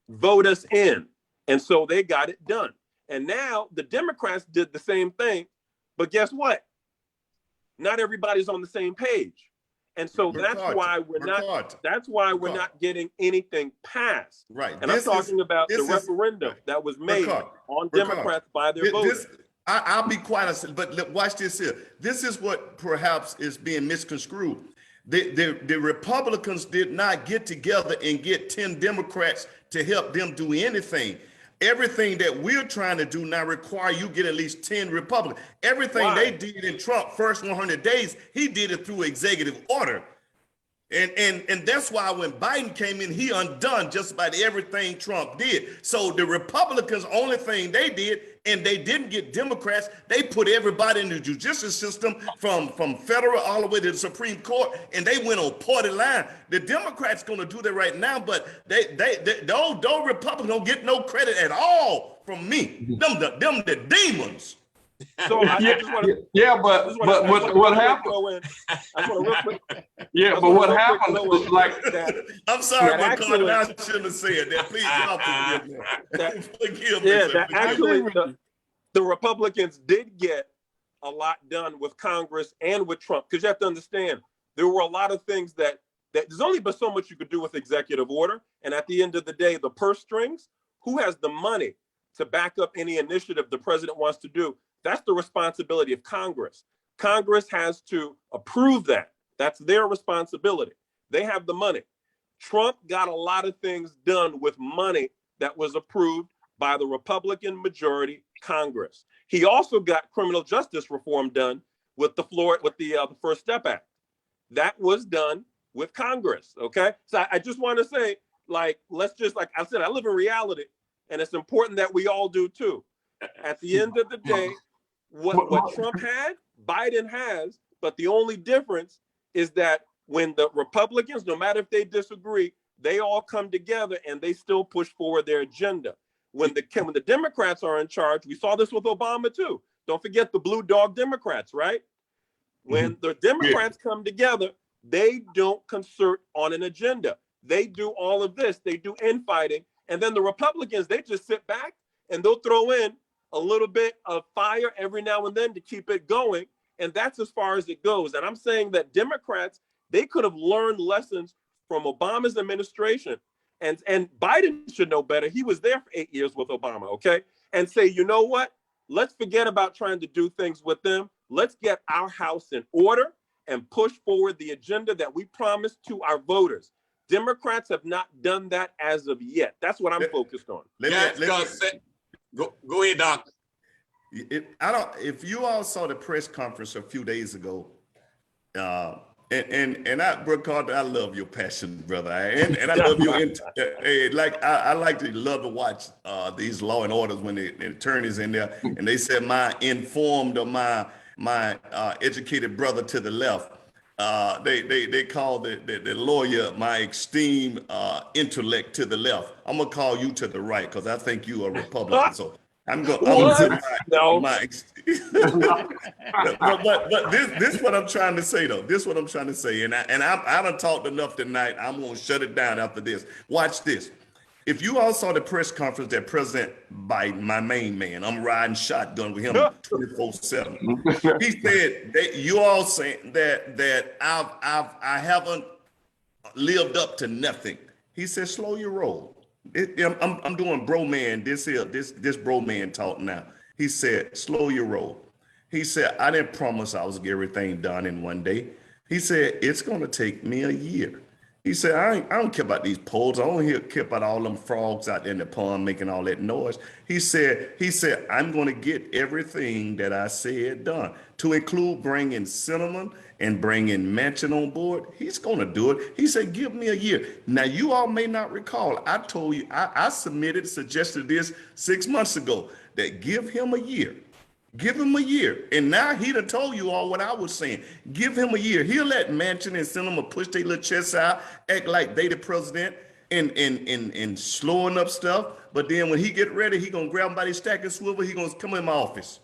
vote us in. And so they got it done. And now the Democrats did the same thing, but guess what? Not everybody's on the same page. And so that's why we're not getting anything passed. Right. And I'm talking about the referendum that was made on Democrats by their voters. I'll be quiet, but watch this here. This is what perhaps is being misconstrued. The Republicans did not get together and get 10 Democrats to help them do anything. Everything that we're trying to do now require you get at least 10 Republicans. Everything they did in Trump first 100 days, he did it through executive order. And that's why when Biden came in, he undone just about everything Trump did. So the Republicans, only thing they did, and they didn't get Democrats, they put everybody in the judicial system from federal all the way to the Supreme Court, and they went on party line. The Democrats gonna do that right now, but those Republicans don't get no credit at all from me. Them the demons. So I just want to, but what happened? But what happened was like, I'm sorry, but Carter, I shouldn't have said that. Please, y'all forgive me. Actually, the Republicans did get a lot done with Congress and with Trump, because you have to understand there were a lot of things that there's only but so much you could do with executive order, and at the end of the day, the purse strings, who has the money to back up any initiative the president wants to do? That's the responsibility of Congress. Congress has to approve that. That's their responsibility. They have the money. Trump got a lot of things done with money that was approved by the Republican majority Congress. He also got criminal justice reform done with the First Step Act. That was done with Congress, okay? So I just want to say, let's just, like I said, I live in reality, and it's important that we all do too. At the end of the day, what Trump had, Biden has, but the only difference is that when the Republicans, no matter if they disagree, they all come together and they still push forward their agenda. When the Democrats are in charge, we saw this with Obama too. Don't forget the blue dog Democrats, right? When the Democrats come together, they don't concert on an agenda. They do all of this. They do infighting. And then the Republicans, they just sit back and they'll throw in a little bit of fire every now and then to keep it going. And that's as far as it goes. And I'm saying that Democrats, they could have learned lessons from Obama's administration. And Biden should know better. He was there for 8 years with Obama, okay? And say, you know what? Let's forget about trying to do things with them. Let's get our house in order and push forward the agenda that we promised to our voters. Democrats have not done that as of yet. That's what I'm focused on. Go ahead, Doctor. If you all saw the press conference a few days ago, Brooke Carter, I love your passion, brother, and I love your I like to love to watch these Law and Orders when the attorneys in there, and they said my informed or my educated brother to the left. They call the lawyer my esteemed intellect to the left. I'm gonna call you to the right because I think you are Republican. So I'm going to but this is what I'm trying to say though. This is what I'm trying to say, and I done talked enough tonight. I'm gonna shut it down after this. Watch this. If you all saw the press conference that President Biden, my main man, I'm riding shotgun with him 24/7. He said that you all saying that I haven't lived up to nothing. He said, slow your roll. I'm doing bro man. This bro man talk now. He said, slow your roll. He said, I didn't promise I was get everything done in one day. He said, it's gonna take me a year. He said, I don't care about these polls. I don't care about all them frogs out there in the pond making all that noise. He said, I'm going to get everything that I said done, to include bringing Cinnamon and bringing Manchin on board. He's going to do it. He said, give me a year. Now, you all may not recall, I told you, I suggested this 6 months ago, that give him a year. Give him a year. And now he done told you all what I was saying. Give him a year. He'll let Manchin and Cinnamon push their little chests out, act like they the president and slowing up stuff. But then when he get ready, he gonna grab him by the stack and swivel. He gonna come in my office.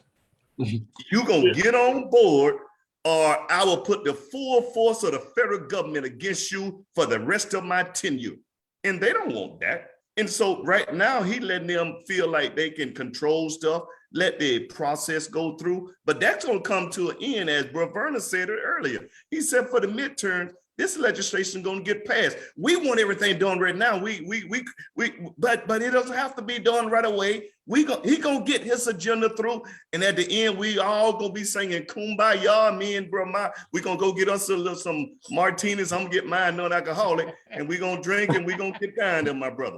You gonna get on board, or I will put the full force of the federal government against you for the rest of my tenure. And they don't want that. And so right now he letting them feel like they can control stuff, let the process go through. But that's going to come to an end, as Bro Vernon said it earlier. He said for the midterm, this legislation is going to get passed. We want everything done right now. But it doesn't have to be done right away. He gonna get his agenda through, and at the end, we all gonna be singing "Kumbaya." Me and Bro we gonna go get us some martinis. I'm gonna get mine, non-alcoholic, and we gonna drink and we gonna get kind of my brother.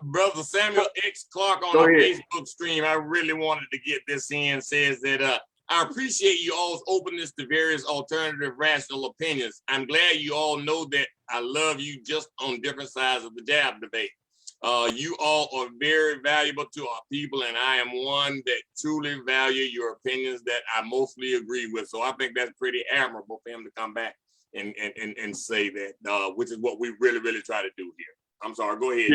Brother Samuel X. Clark on our Facebook stream, I really wanted to get this in, says that I appreciate you all's openness to various alternative rational opinions. I'm glad you all know that I love you just on different sides of the jab debate. You all are very valuable to our people, and I am one that truly value your opinions that I mostly agree with. So I think that's pretty admirable for him to come back and say that, which is what we really, really try to do here. I'm sorry, go ahead.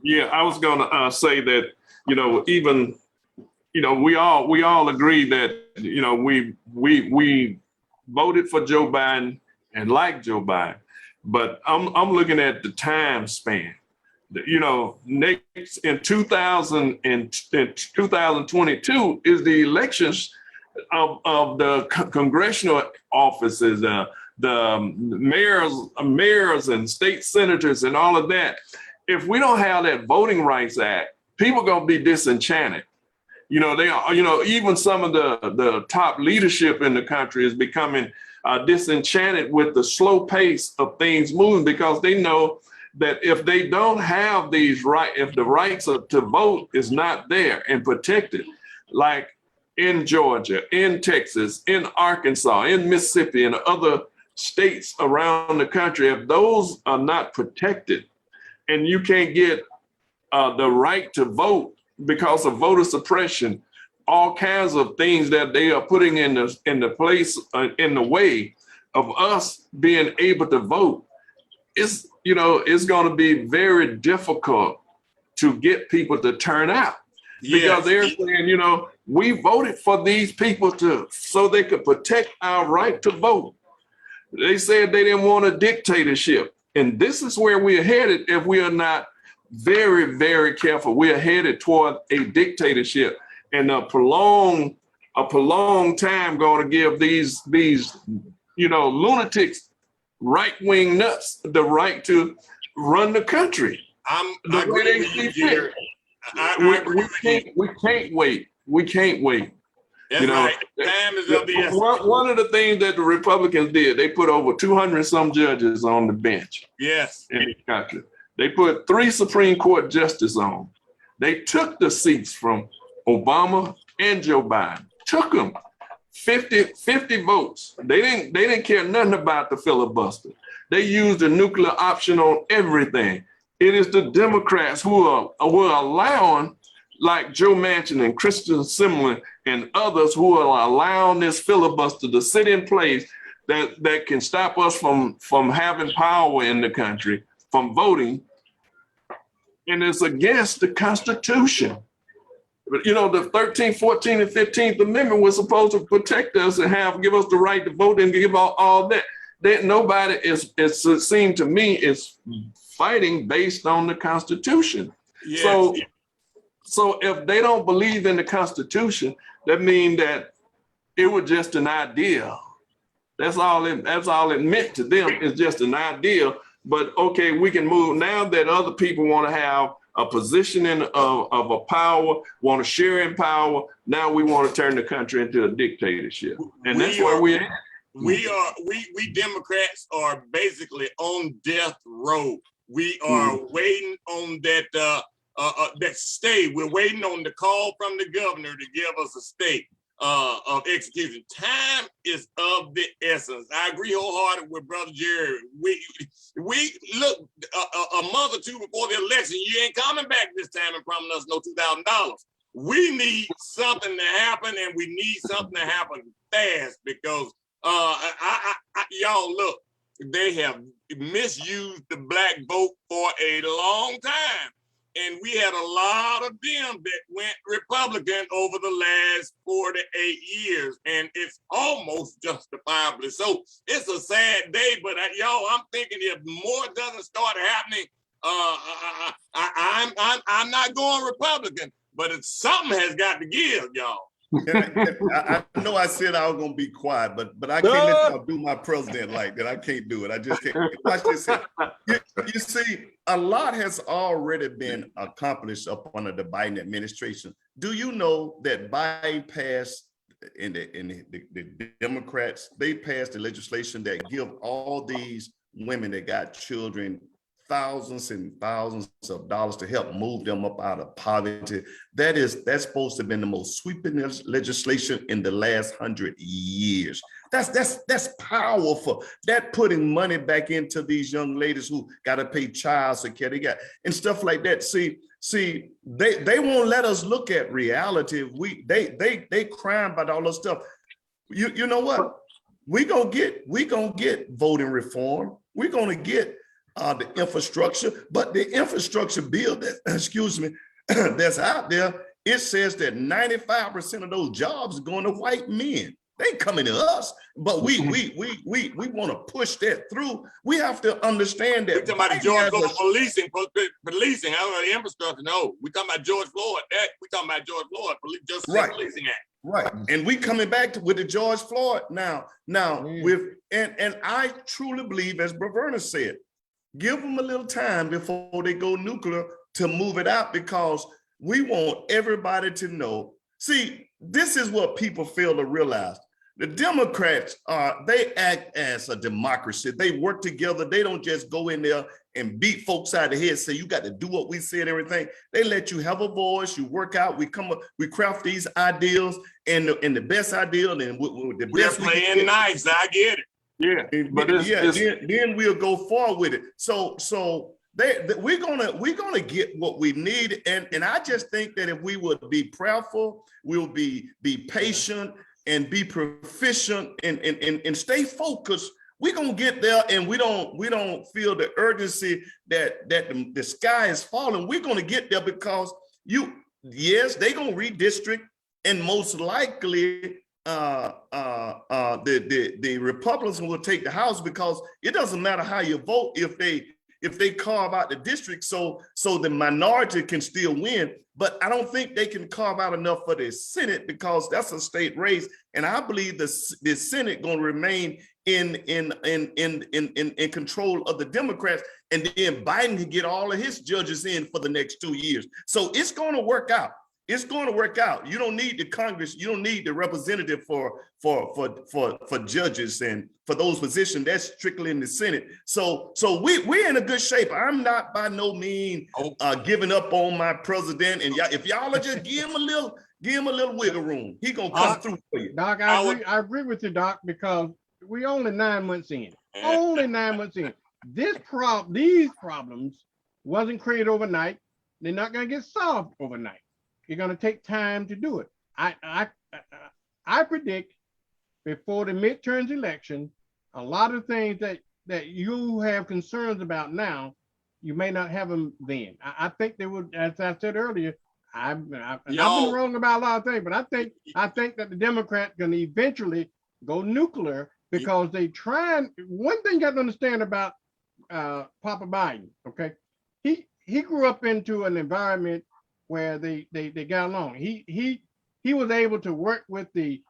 Yeah, I was gonna say that, even, we all agree that, we voted for Joe Biden and like Joe Biden, but I'm looking at the time span. Next in 2022 is the elections of the congressional offices, the mayors and state senators and all of that. If we don't have that Voting Rights Act, people are gonna be disenchanted. They are, even some of the top leadership in the country is becoming disenchanted with the slow pace of things moving, because they know that if they don't have these if the rights to vote is not there and protected, like in Georgia, in Texas, in Arkansas, in Mississippi, and other states around the country, if those are not protected and you can't get the right to vote because of voter suppression, all kinds of things that they are putting in the place, in the way of us being able to vote, it's going to be very difficult to get people to turn out. Because they're saying, we voted for these people so they could protect our right to vote. They said they didn't want a dictatorship. And this is where we are headed if we are not very, very careful. We are headed toward a dictatorship, and a prolonged time going to give these lunatics, right-wing nuts, the right to run the country. I agree with you, Jerry. We can't wait. We can't wait. That's right. Time is of the essence. One of the things that the Republicans did, they put over 200 some judges on the bench. Yes. In the country. They put 3 Supreme Court justices on. They took the seats from Obama and Joe Biden. Took them 50 votes. They didn't care nothing about the filibuster. They used the nuclear option on everything. It is the Democrats who are allowing, like Joe Manchin and Christian Simlin and others, who are allowing this filibuster to sit in place that can stop us from having power in the country, from voting. And it's against the Constitution. But the 13th, 14th, and 15th Amendment was supposed to protect us and give us the right to vote and give all that. That nobody it seemed to me, is fighting based on the Constitution. Yes. So if they don't believe in the Constitution, that means that it was just an idea. That's all it meant to them, is just an idea. But okay, we can move now that other people want to have a position of a power, want to share in power. Now we want to turn the country into a dictatorship, and that's where we're at. We Democrats are basically on death row. We are waiting on that stay. We're waiting on the call from the governor to give us a stay of execution. Time is of the essence. I agree wholeheartedly with Brother Jerry. We look a month or two before the election. You ain't coming back this time and promising us no $2,000. We need something to happen, and we need something to happen fast, because y'all look, they have misused the black vote for a long time. And we had a lot of them that went Republican over the last 4 to 8 years, and it's almost justifiably so. It's a sad day, but y'all, I'm thinking if more doesn't start happening, I I'm not going Republican, but it's something has got to give, y'all. I know I said I was gonna be quiet, but I can't let y'all do my president like that. I can't do it. I just can't. Watch this. You see, a lot has already been accomplished up under the Biden administration. Do you know that Biden passed the Democrats, they passed the legislation that give all these women that got children thousands and thousands of dollars to help move them up out of poverty. That's supposed to have been the most sweeping legislation in the last 100 years. That's powerful. That putting money back into these young ladies who got to pay child support, they got and stuff like that. See, they won't let us look at reality. They crying about all this stuff. You know what? We gonna get voting reform. We're gonna get the infrastructure, but the infrastructure bill that, excuse me, that's out there, it says that 95% of those jobs are going to white men. They ain't coming to us, but we want to push that through. We have to understand that. We talking about the George Floyd policing. I don't know the infrastructure. No, we talking about George Floyd. We talking about George Floyd, just right. Policing Act. Right, and we coming back with the George Floyd now with and I truly believe, as Braverna said, give them a little time before they go nuclear to move it out, because we want everybody to know. See, this is what people fail to realize. The Democrats they act as a democracy. They work together. They don't just go in there and beat folks out of the head, say you got to do what we said, everything. They let you have a voice, you work out, we craft these ideals and the best ideal and the best. We're playing nice, I get it. Yeah, but then we'll go forward with it. So we're gonna get what we need, and I just think that if we would be prayerful, we'll be patient and be proficient and stay focused, we're gonna get there. And we don't feel the urgency that the sky is falling. We're gonna get there because they gonna redistrict, and most likely the Republicans will take the House, because it doesn't matter how you vote if they carve out the district so the minority can still win. But I don't think they can carve out enough for the Senate, because that's a state race, and I believe the Senate going to remain in control of the Democrats, and then Biden can get all of his judges in for the next 2 years. So it's going to work out. It's going to work out. You don't need the Congress. You don't need the representative for judges and for those positions. That's strictly in the Senate. So we're in a good shape. I'm not by no means giving up on my president. And if y'all are just give him a little wiggle room, he gonna come through for you. Doc, I agree with you, Doc, because we only 9 months in. Only 9 months in. These problems wasn't created overnight. They're not gonna get solved overnight. You're going to take time to do it. I predict before the midterms election, a lot of things that you have concerns about now, you may not have them then. I think they would, as I said earlier, I've been wrong about a lot of things, but I think that the Democrats going to eventually go nuclear, because they one thing you got to understand about Papa Biden, okay? He grew up into an environment where they got along. He was able to work with the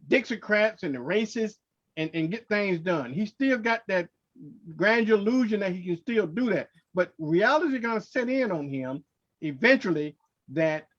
Dixiecrats and the racists and get things done. He still got that grand illusion that he can still do that. But reality is going to set in on him eventually that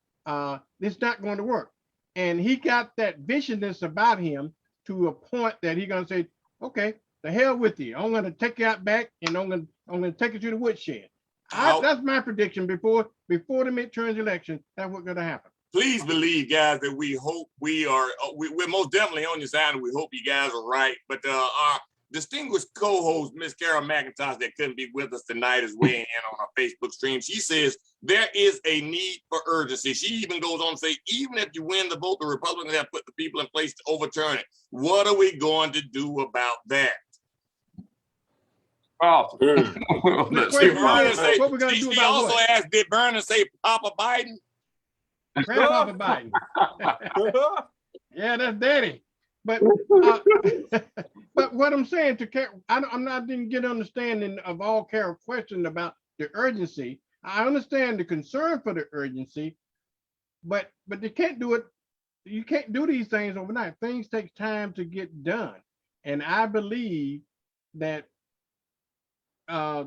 it's not going to work. And he got that viciousness about him to a point that he's going to say, okay, the hell with you. I'm going to take you out back, and I'm going to take you to the woodshed. That's my prediction before the midterms election. That's what's going to happen. Please believe, guys, that we hope we're most definitely on your side, and we hope you guys are right. But our distinguished co-host, Miss Carol McIntosh, that couldn't be with us tonight, is weighing in on our Facebook stream. She says there is a need for urgency. She even goes on to say, even if you win the vote, the Republicans have put the people in place to overturn it. What are we going to do about that? Oh, She also asked, did Vernon say Papa Biden? Grandpapa Biden. Yeah, that's daddy. But but what I'm saying to Carol, I didn't get understanding of all Carol's question about the urgency. I understand the concern for the urgency, but they can't do it. You can't do these things overnight. Things take time to get done, and I believe that uh,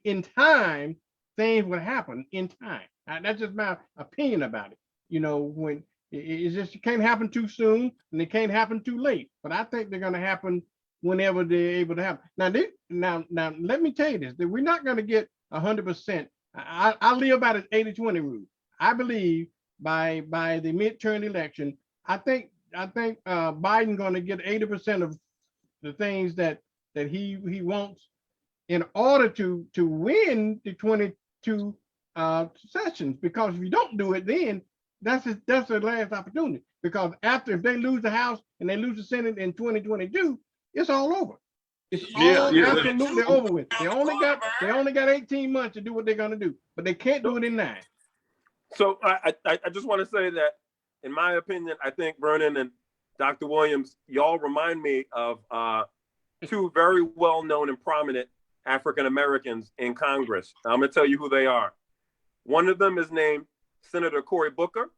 in time things will happen in time. That's just my opinion about it. You know, when it's just it can't happen too soon and it can't happen too late. But I think they're going to happen whenever they're able to happen. Now, let me tell you this: that we're not going to get 100%. I live by the 80-20 rule. I believe by the midterm election, I think Biden going to get 80% of the things that he wants in order to win the 22 sessions. Because if you don't do it, then that's the last opportunity. Because if they lose the House and they lose the Senate in 2022, it's all over. It's all absolutely over with. They only got 18 months to do what they're gonna do, but they can't do it in 9. So I just want to say that, in my opinion, I think Vernon and Dr. Williams, y'all remind me of two very well-known and prominent African Americans in Congress. I'm gonna tell you who they are. One of them is named Senator Cory Booker.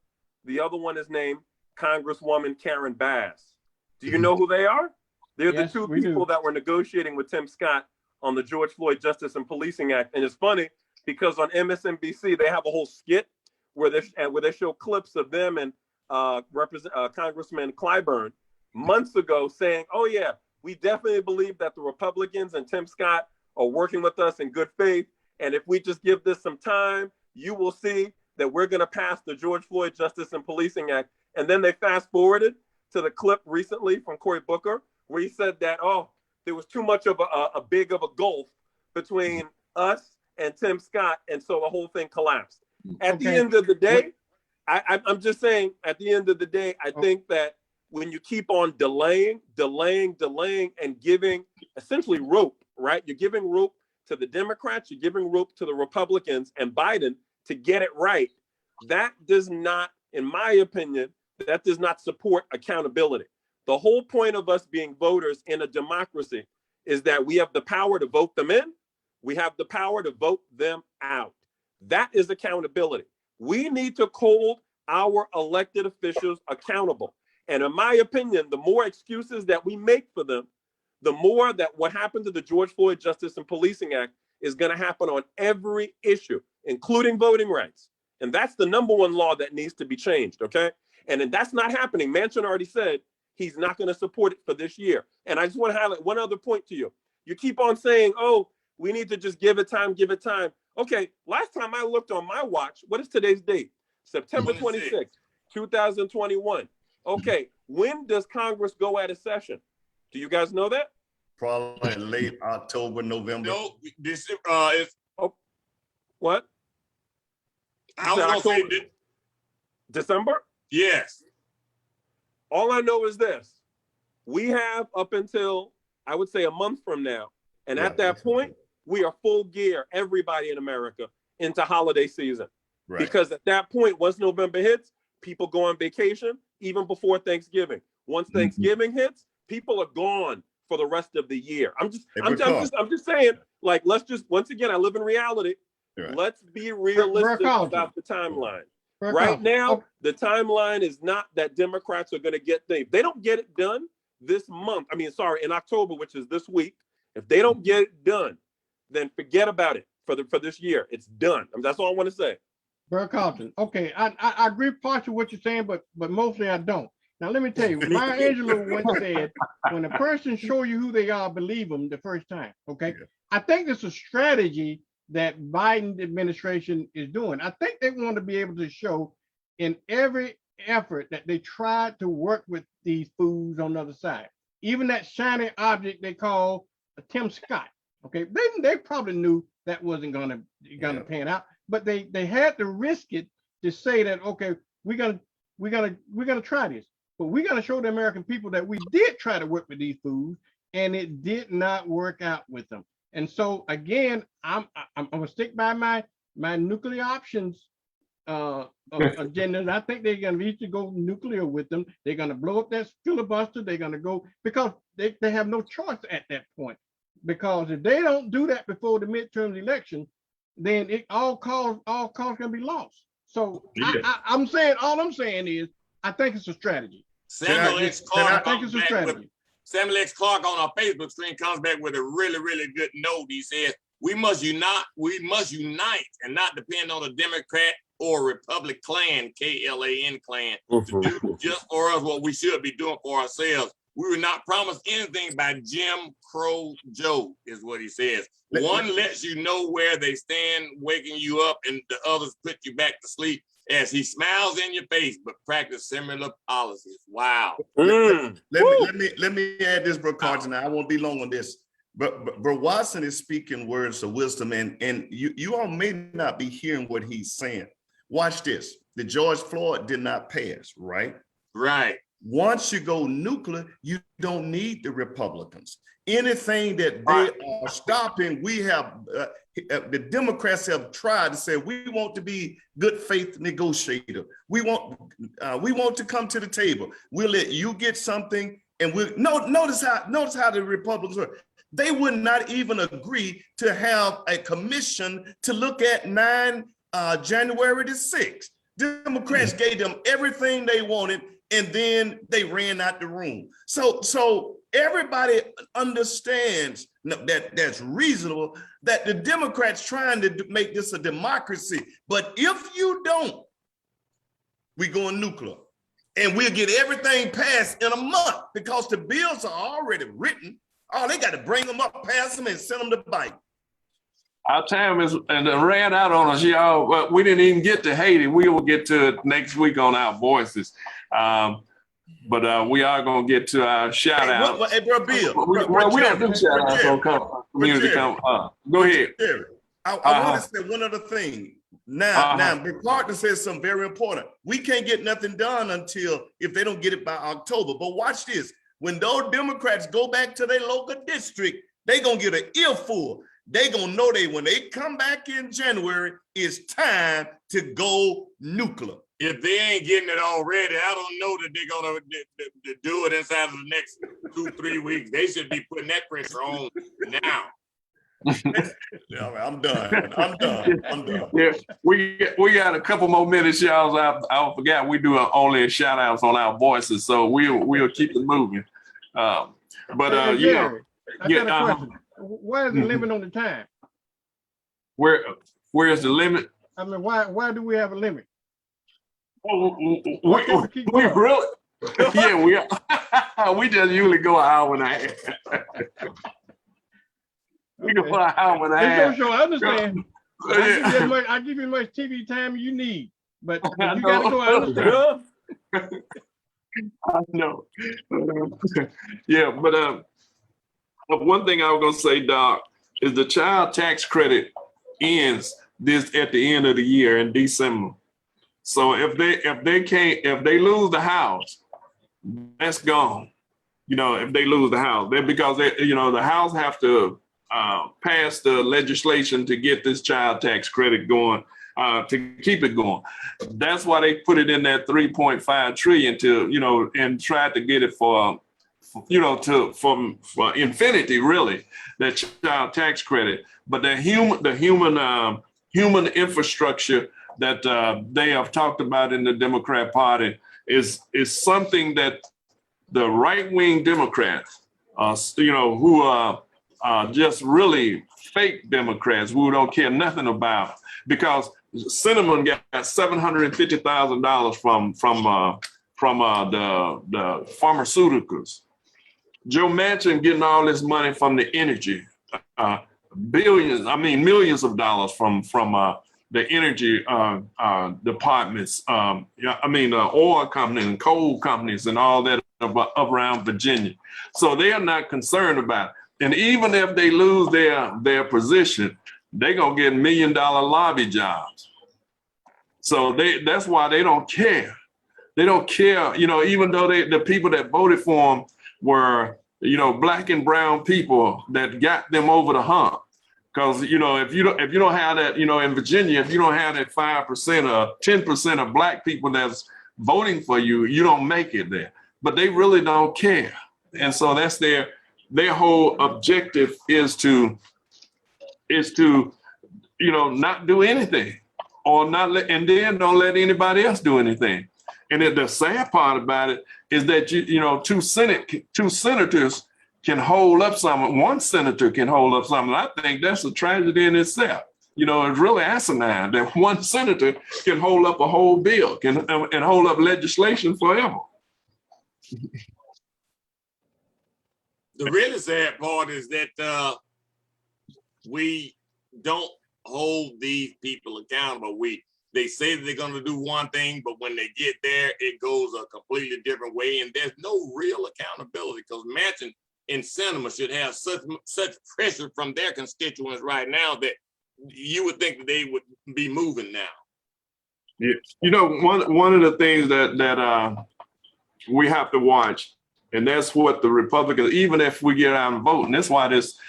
The other one is named Congresswoman Karen Bass. Do you know who they are? They're the two people that were negotiating with Tim Scott on the George Floyd Justice and Policing Act. And it's funny because on MSNBC, they have a whole skit where they show clips of them and Congressman Clyburn months ago saying, oh yeah, we definitely believe that the Republicans and Tim Scott are working with us in good faith. And if we just give this some time, you will see that we're going to pass the George Floyd Justice and Policing Act. And then they fast forwarded to the clip recently from Cory Booker, where he said that, oh, there was too much of a big of a gulf between us and Tim Scott. And so the whole thing collapsed. At the end of the day, I'm just saying, at the end of the day, I think that when you keep on delaying, and giving essentially rope, right? You're giving rope to the Democrats, you're giving rope to the Republicans and Biden to get it right. That does not, in my opinion, that does not support accountability. The whole point of us being voters in a democracy is that we have the power to vote them in. We have the power to vote them out. That is accountability. We need to hold our elected officials accountable. And in my opinion, the more excuses that we make for them, the more that what happened to the George Floyd Justice and Policing Act is going to happen on every issue, including voting rights. And that's the number one law that needs to be changed, okay? And then that's not happening. Manchin already said he's not going to support it for this year. And I just want to highlight one other point to you. You keep on saying, oh, we need to just give it time, give it time. Okay, last time I looked on my watch, what is today's date? September 26th, 2021. Okay, when does Congress go out of session? Do you guys know that? Probably late October, November. No, this is What? I was gonna say December? yes. All I know is this. We have up until, I would say, a month from now. And at that point, we are full gear, everybody in America, into holiday season. Right. Because at that point, once November hits, people go on vacation, even before Thanksgiving. Once Thanksgiving hits, people are gone for the rest of the year. I'm just saying, like, let's just, once again, I live in reality. Right. Let's be realistic about the timeline. Right now, the timeline is not that Democrats are going to get things. They don't get it done this month. In October, which is this week. If they don't get it done, then forget about it for this year. It's done. That's all I want to say. Bert Carlton. Okay, I agree partially what you're saying, but mostly I don't. Now let me tell you, Maya Angelou once said, "When a person show you who they are, believe them the first time." Okay, yeah. I think it's a strategy that Biden administration is doing. I think they want to be able to show in every effort that they tried to work with these fools on the other side. Even that shiny object they call Tim Scott. Okay, they probably knew that wasn't gonna pan out, but they had to risk it to say that, okay, we're gonna try this, but we're gonna show the American people that we did try to work with these fools and it did not work out with them. And so again, I'm gonna stick by my nuclear options agenda. And I think they're gonna need to go nuclear with them. They're gonna blow up that filibuster. They're gonna go, because they have no choice at that point. Because if they don't do that before the midterm election, then all cause gonna be lost. So Yeah. I'm saying, all I'm saying is, I think it's a strategy. Samuel X. Clark I think it's comes a back with- strategy. Samuel X. Clark on our Facebook stream comes back with a really, really good note. He says, we must unite and not depend on a Democrat or Republican clan, KLAN clan, to do just for us what we should be doing for ourselves. We were not promised anything by Jim Crow Joe, is what he says. One lets you know where they stand, waking you up, and the others put you back to sleep as he smiles in your face, but practice similar policies. Wow. Let me add this, bro, Carson. I won't be long on this. But Bro Watson is speaking words of wisdom, and you all may not be hearing what he's saying. Watch this. The George Floyd did not pass, right? Right. Once you go nuclear, you don't need the Republicans. Anything that they are stopping, we have, the Democrats have tried to say, we want to be good faith negotiator. We want to come to the table. We'll let you get something, and we'll notice how the Republicans are. They would not even agree to have a commission to look at January the 6th. Democrats gave them everything they wanted, and then they ran out the room. So everybody understands that's reasonable, that the Democrats trying to make this a democracy. But if you don't, we going nuclear, and we'll get everything passed in a month because the bills are already written. Oh, they got to bring them up, pass them, and send them to Biden. Our time is and ran out on us, y'all. But we didn't even get to Haiti. We will get to it next week on Our Voices. But we are gonna get to our shout out. Hey, bro, Bill. We don't do shout outs on community. Go ahead. Jerry, I want to say one other thing. Now, the partner says something very important. We can't get nothing done until if they don't get it by October. But watch this. When those Democrats go back to their local district, they gonna get an earful. They gonna know when they come back in January, it's time to go nuclear. If they ain't getting it already, I don't know that they're gonna do it inside of the next 2-3 weeks. They should be putting that pressure on now. All right, I'm done. Yeah, we got a couple more minutes, y'all. I forgot we do only shout outs on Our Voices, so we'll keep it moving. Hey, Jerry, I got a question. Where's the limit on the time? Where's the limit? I mean, why do we have a limit? We really, yeah, we just usually go an hour and a half. We go an hour and a half. Sure, I understand. I give you as much TV time you need, but you gotta go. I understand. I know. Yeah, but one thing I was gonna say, Doc, is the child tax credit ends at the end of the year in December. So if they lose the house, that's gone. If they lose the house, because the house have to pass the legislation to get this child tax credit going, to keep it going. That's why they put it in that 3.5 trillion and tried to get it for infinity, really, that child tax credit. But the human infrastructure that they have talked about in the Democrat Party is something that the right-wing Democrats, who are just really fake Democrats who don't care nothing about, because Cinnamon got $750,000 from the pharmaceuticals. Joe Manchin getting all this money from the energy, millions of dollars from the energy departments, oil companies and coal companies and all that around Virginia. So they are not concerned about it. And even if they lose their position, they're gonna get $1 million lobby jobs. So that's why they don't care. They don't care, even though the people that voted for them were, black and brown people that got them over the hump. Because if you don't have that, in Virginia, if you don't have that 5% or 10% of black people that's voting for you, you don't make it there. But they really don't care, and so that's their whole objective is to not do anything, or not let, and then don't let anybody else do anything. And the sad part about it is that two senators can hold up something. One senator can hold up something. I think that's a tragedy in itself. It's really asinine that one senator can hold up a whole bill, and hold up legislation forever. The really sad part is that we don't hold these people accountable. They say that they're going to do one thing, but when they get there, it goes a completely different way, and there's no real accountability, because Manchin and Sinema should have such pressure from their constituents right now that you would think that they would be moving now. Yeah, one of the things that we have to watch, and that's what the Republicans, even if we get out and vote, and that's why this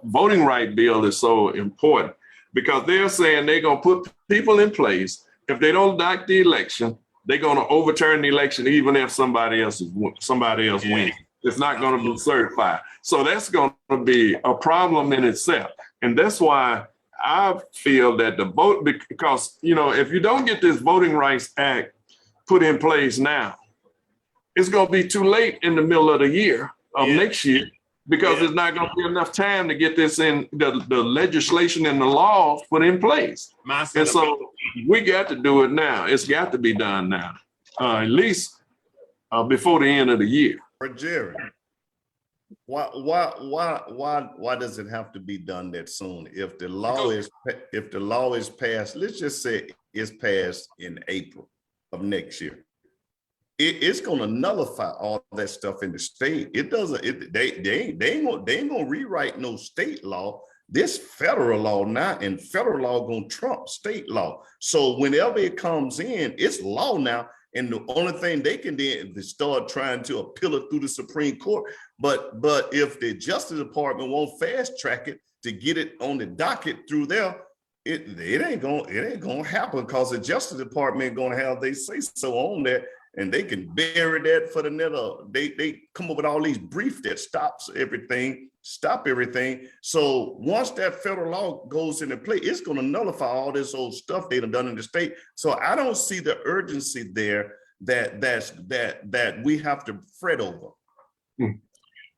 voting right bill is so important, because they're saying they're going to put people in place. If they don't like the election, they're going to overturn the election, even if somebody else wins. It's not going to be certified. So that's going to be a problem in itself. And that's why I feel that the vote, because, if you don't get this Voting Rights Act put in place now, it's going to be too late in the middle of the year of next year, because there's not going to be enough time to get this in the legislation and the laws put in place. And so we got to do it now. It's got to be done now, at least before the end of the year. But Jerry, why does it have to be done that soon? If the law is passed, let's just say it's passed in April of next year, it's going to nullify all that stuff in the state. It doesn't. They ain't gonna rewrite no state law. This federal law now, and federal law gonna trump state law. So whenever it comes in, it's law now. And the only thing they can do is start trying to appeal it through the Supreme Court. But if the Justice Department won't fast track it to get it on the docket through there, it ain't gonna happen, because the Justice Department gonna have they say so on that, and they can bury that for the netter. They come up with all these briefs that stop everything. So once that federal law goes into play, it's going to nullify all this old stuff they've done in the state. So I don't see the urgency there that we have to fret over.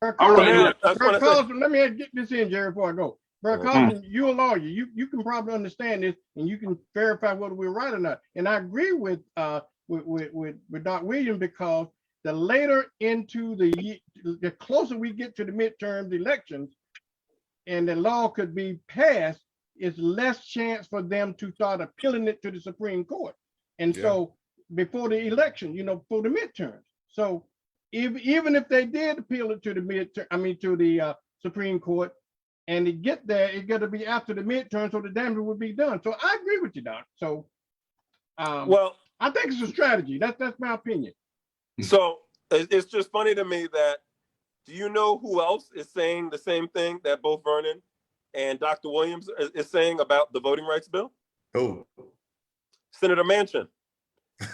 Carlson, let me get this in, Jerry, before I go. Brother Carlson, you're a lawyer. You can probably understand this, and you can verify whether we're right or not. And I agree with Doc Williams, because the later into the year, the closer we get to the midterm elections and the law could be passed, is less chance for them to start appealing it to the Supreme Court. And so before the election, for the midterms. So even if they did appeal it to the Supreme Court, and to get there, it's got to be after the midterm, so the damage would be done. So I agree with you, Doc. So I think it's a strategy. That's my opinion. So it's just funny to me that, do you know who else is saying the same thing that both Vernon and Dr. Williams is saying about the voting rights bill? Oh, Senator Manchin.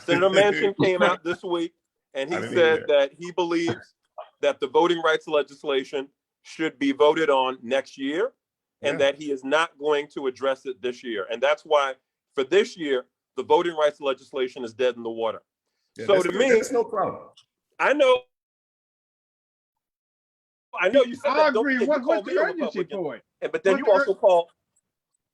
Senator Manchin came out this week, and he said that he believes that the voting rights legislation should be voted on next year, and that he is not going to address it this year. And that's why for this year, the voting rights legislation is dead in the water. Yeah, so to me, that's no problem. I know you said I that. agree. What's the urgency for it? But then you also call.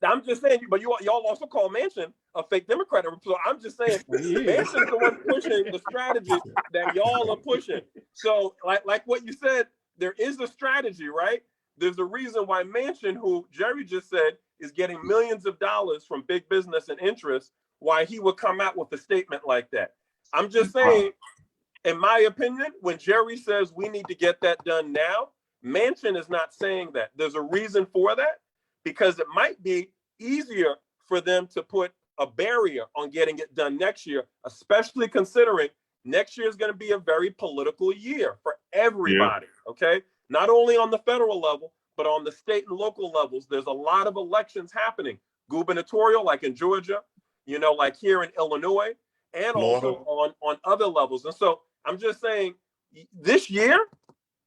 I'm just saying, but y'all also call Manchin a fake Democrat. So I'm just saying, Manchin's the one pushing the strategy that y'all are pushing. So like what you said, there is a strategy, right? There's a reason why Manchin, who Jerry just said is getting millions of dollars from big business and interests, why he would come out with a statement like that. I'm just saying, in my opinion, when Jerry says we need to get that done now, Manchin is not saying that. There's a reason for that, because it might be easier for them to put a barrier on getting it done next year, especially considering next year is going to be a very political year for everybody, okay? Not only on the federal level, but on the state and local levels. There's a lot of elections happening, gubernatorial, like in Georgia, like here in Illinois, and also on other levels. And so I'm just saying, this year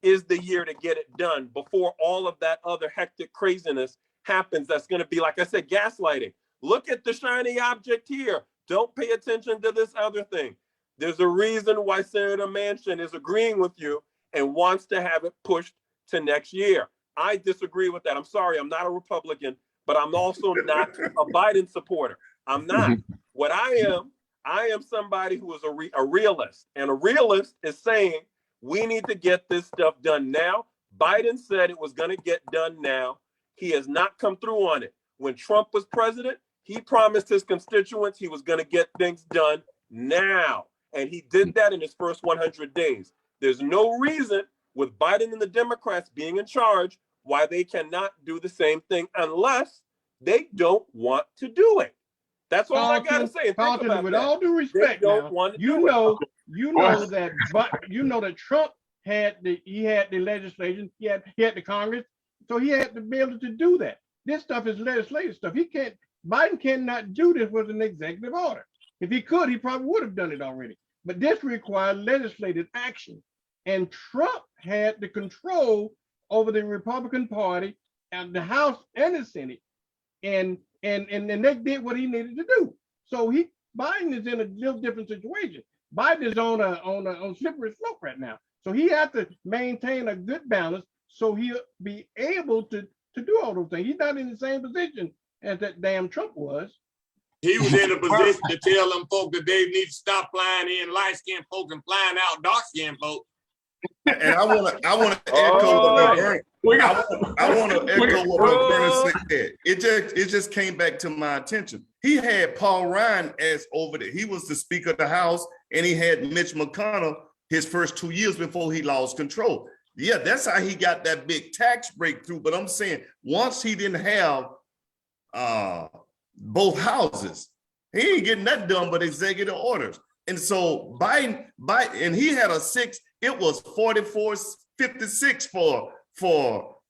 is the year to get it done before all of that other hectic craziness happens that's going to be, like I said, gaslighting. Look at the shiny object here. Don't pay attention to this other thing. There's a reason why Senator Manchin is agreeing with you and wants to have it pushed to next year. I disagree with that. I'm sorry, I'm not a Republican, but I'm also not a Biden supporter. I'm not. What I am somebody who is a realist. And a realist is saying we need to get this stuff done now. Biden said it was going to get done now. He has not come through on it. When Trump was president, he promised his constituents he was going to get things done now. And he did that in his first 100 days. There's no reason with Biden and the Democrats being in charge why they cannot do the same thing unless they don't want to do it. That's all I got to say. And think about with that. all due respect, now, you know that Trump had the legislation, he had the Congress, so he had to be able to do that. This stuff is legislative stuff. Biden cannot do this with an executive order. If he could, he probably would have done it already. But this requires legislative action. And Trump had the control over the Republican Party and the House and the Senate. And they did what he needed to do. So Biden is in a little different situation. Biden is on slippery slope right now. So he has to maintain a good balance so he'll be able to do all those things. He's not in the same position as that damn Trump was. He was in a position to tell them folks that they need to stop flying in light-skinned folks and flying out dark-skinned folks. And I want to echo what Vernon said. It just came back to my attention. He had Paul Ryan as over there. He was the Speaker of the House, and he had Mitch McConnell his first 2 years before he lost control. Yeah, that's how he got that big tax breakthrough. But I'm saying once he didn't have both houses, he ain't getting that done but executive orders. And so Biden, and he had it was 44-56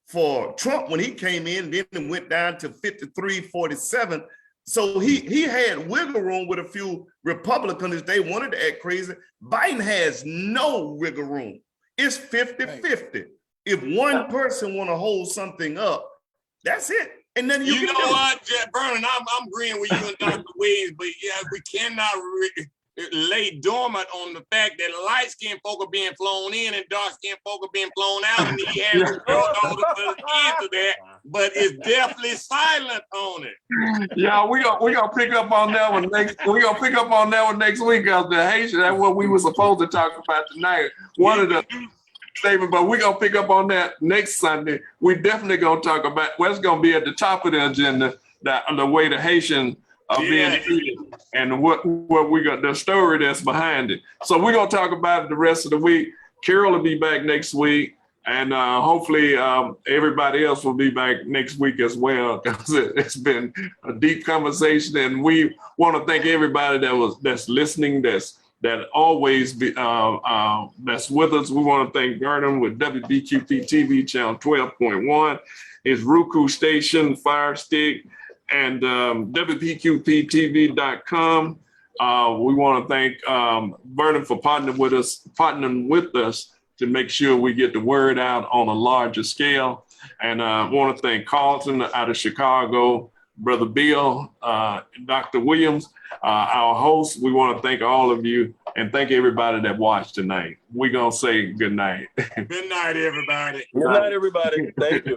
for Trump when he came in, then it went down to 53-47. So he had wiggle room with a few Republicans if they wanted to act crazy. Biden has no wiggle room. It's 50-50. If one person want to hold something up, that's it. And then you know what, Vernon, I'm agreeing with you and Dr. Williams, but yeah, we cannot lay dormant on the fact that light-skinned folk are being flown in and dark-skinned folk are being flown out, and he has to into that, but it's definitely silent on it. Yeah, we gonna pick up on that one next. We gonna pick up on that one next week, because the Haitian, that's what we were supposed to talk about tonight. One of the statement, but we're gonna pick up on that next Sunday. We definitely gonna talk about what's gonna be at the top of the agenda, the way the Haitian are being treated, and what we got, the story that's behind it. So we're gonna talk about it the rest of the week. Carol will be back next week, and hopefully everybody else will be back next week as well, because it's been a deep conversation, and we want to thank everybody that's listening, that always be that's with us. We want to thank Vernon with WBQP TV channel 12.1, his Roku station, Fire Stick, and WBQPTV.com. We want to thank Vernon for partnering with us to make sure we get the word out on a larger scale. And I want to thank Carlton out of Chicago, Brother Bill, Dr. Williams, our host. We want to thank all of you and thank everybody that watched tonight. We're going to say good night. Good night, everybody. Good night, everybody. Thank you.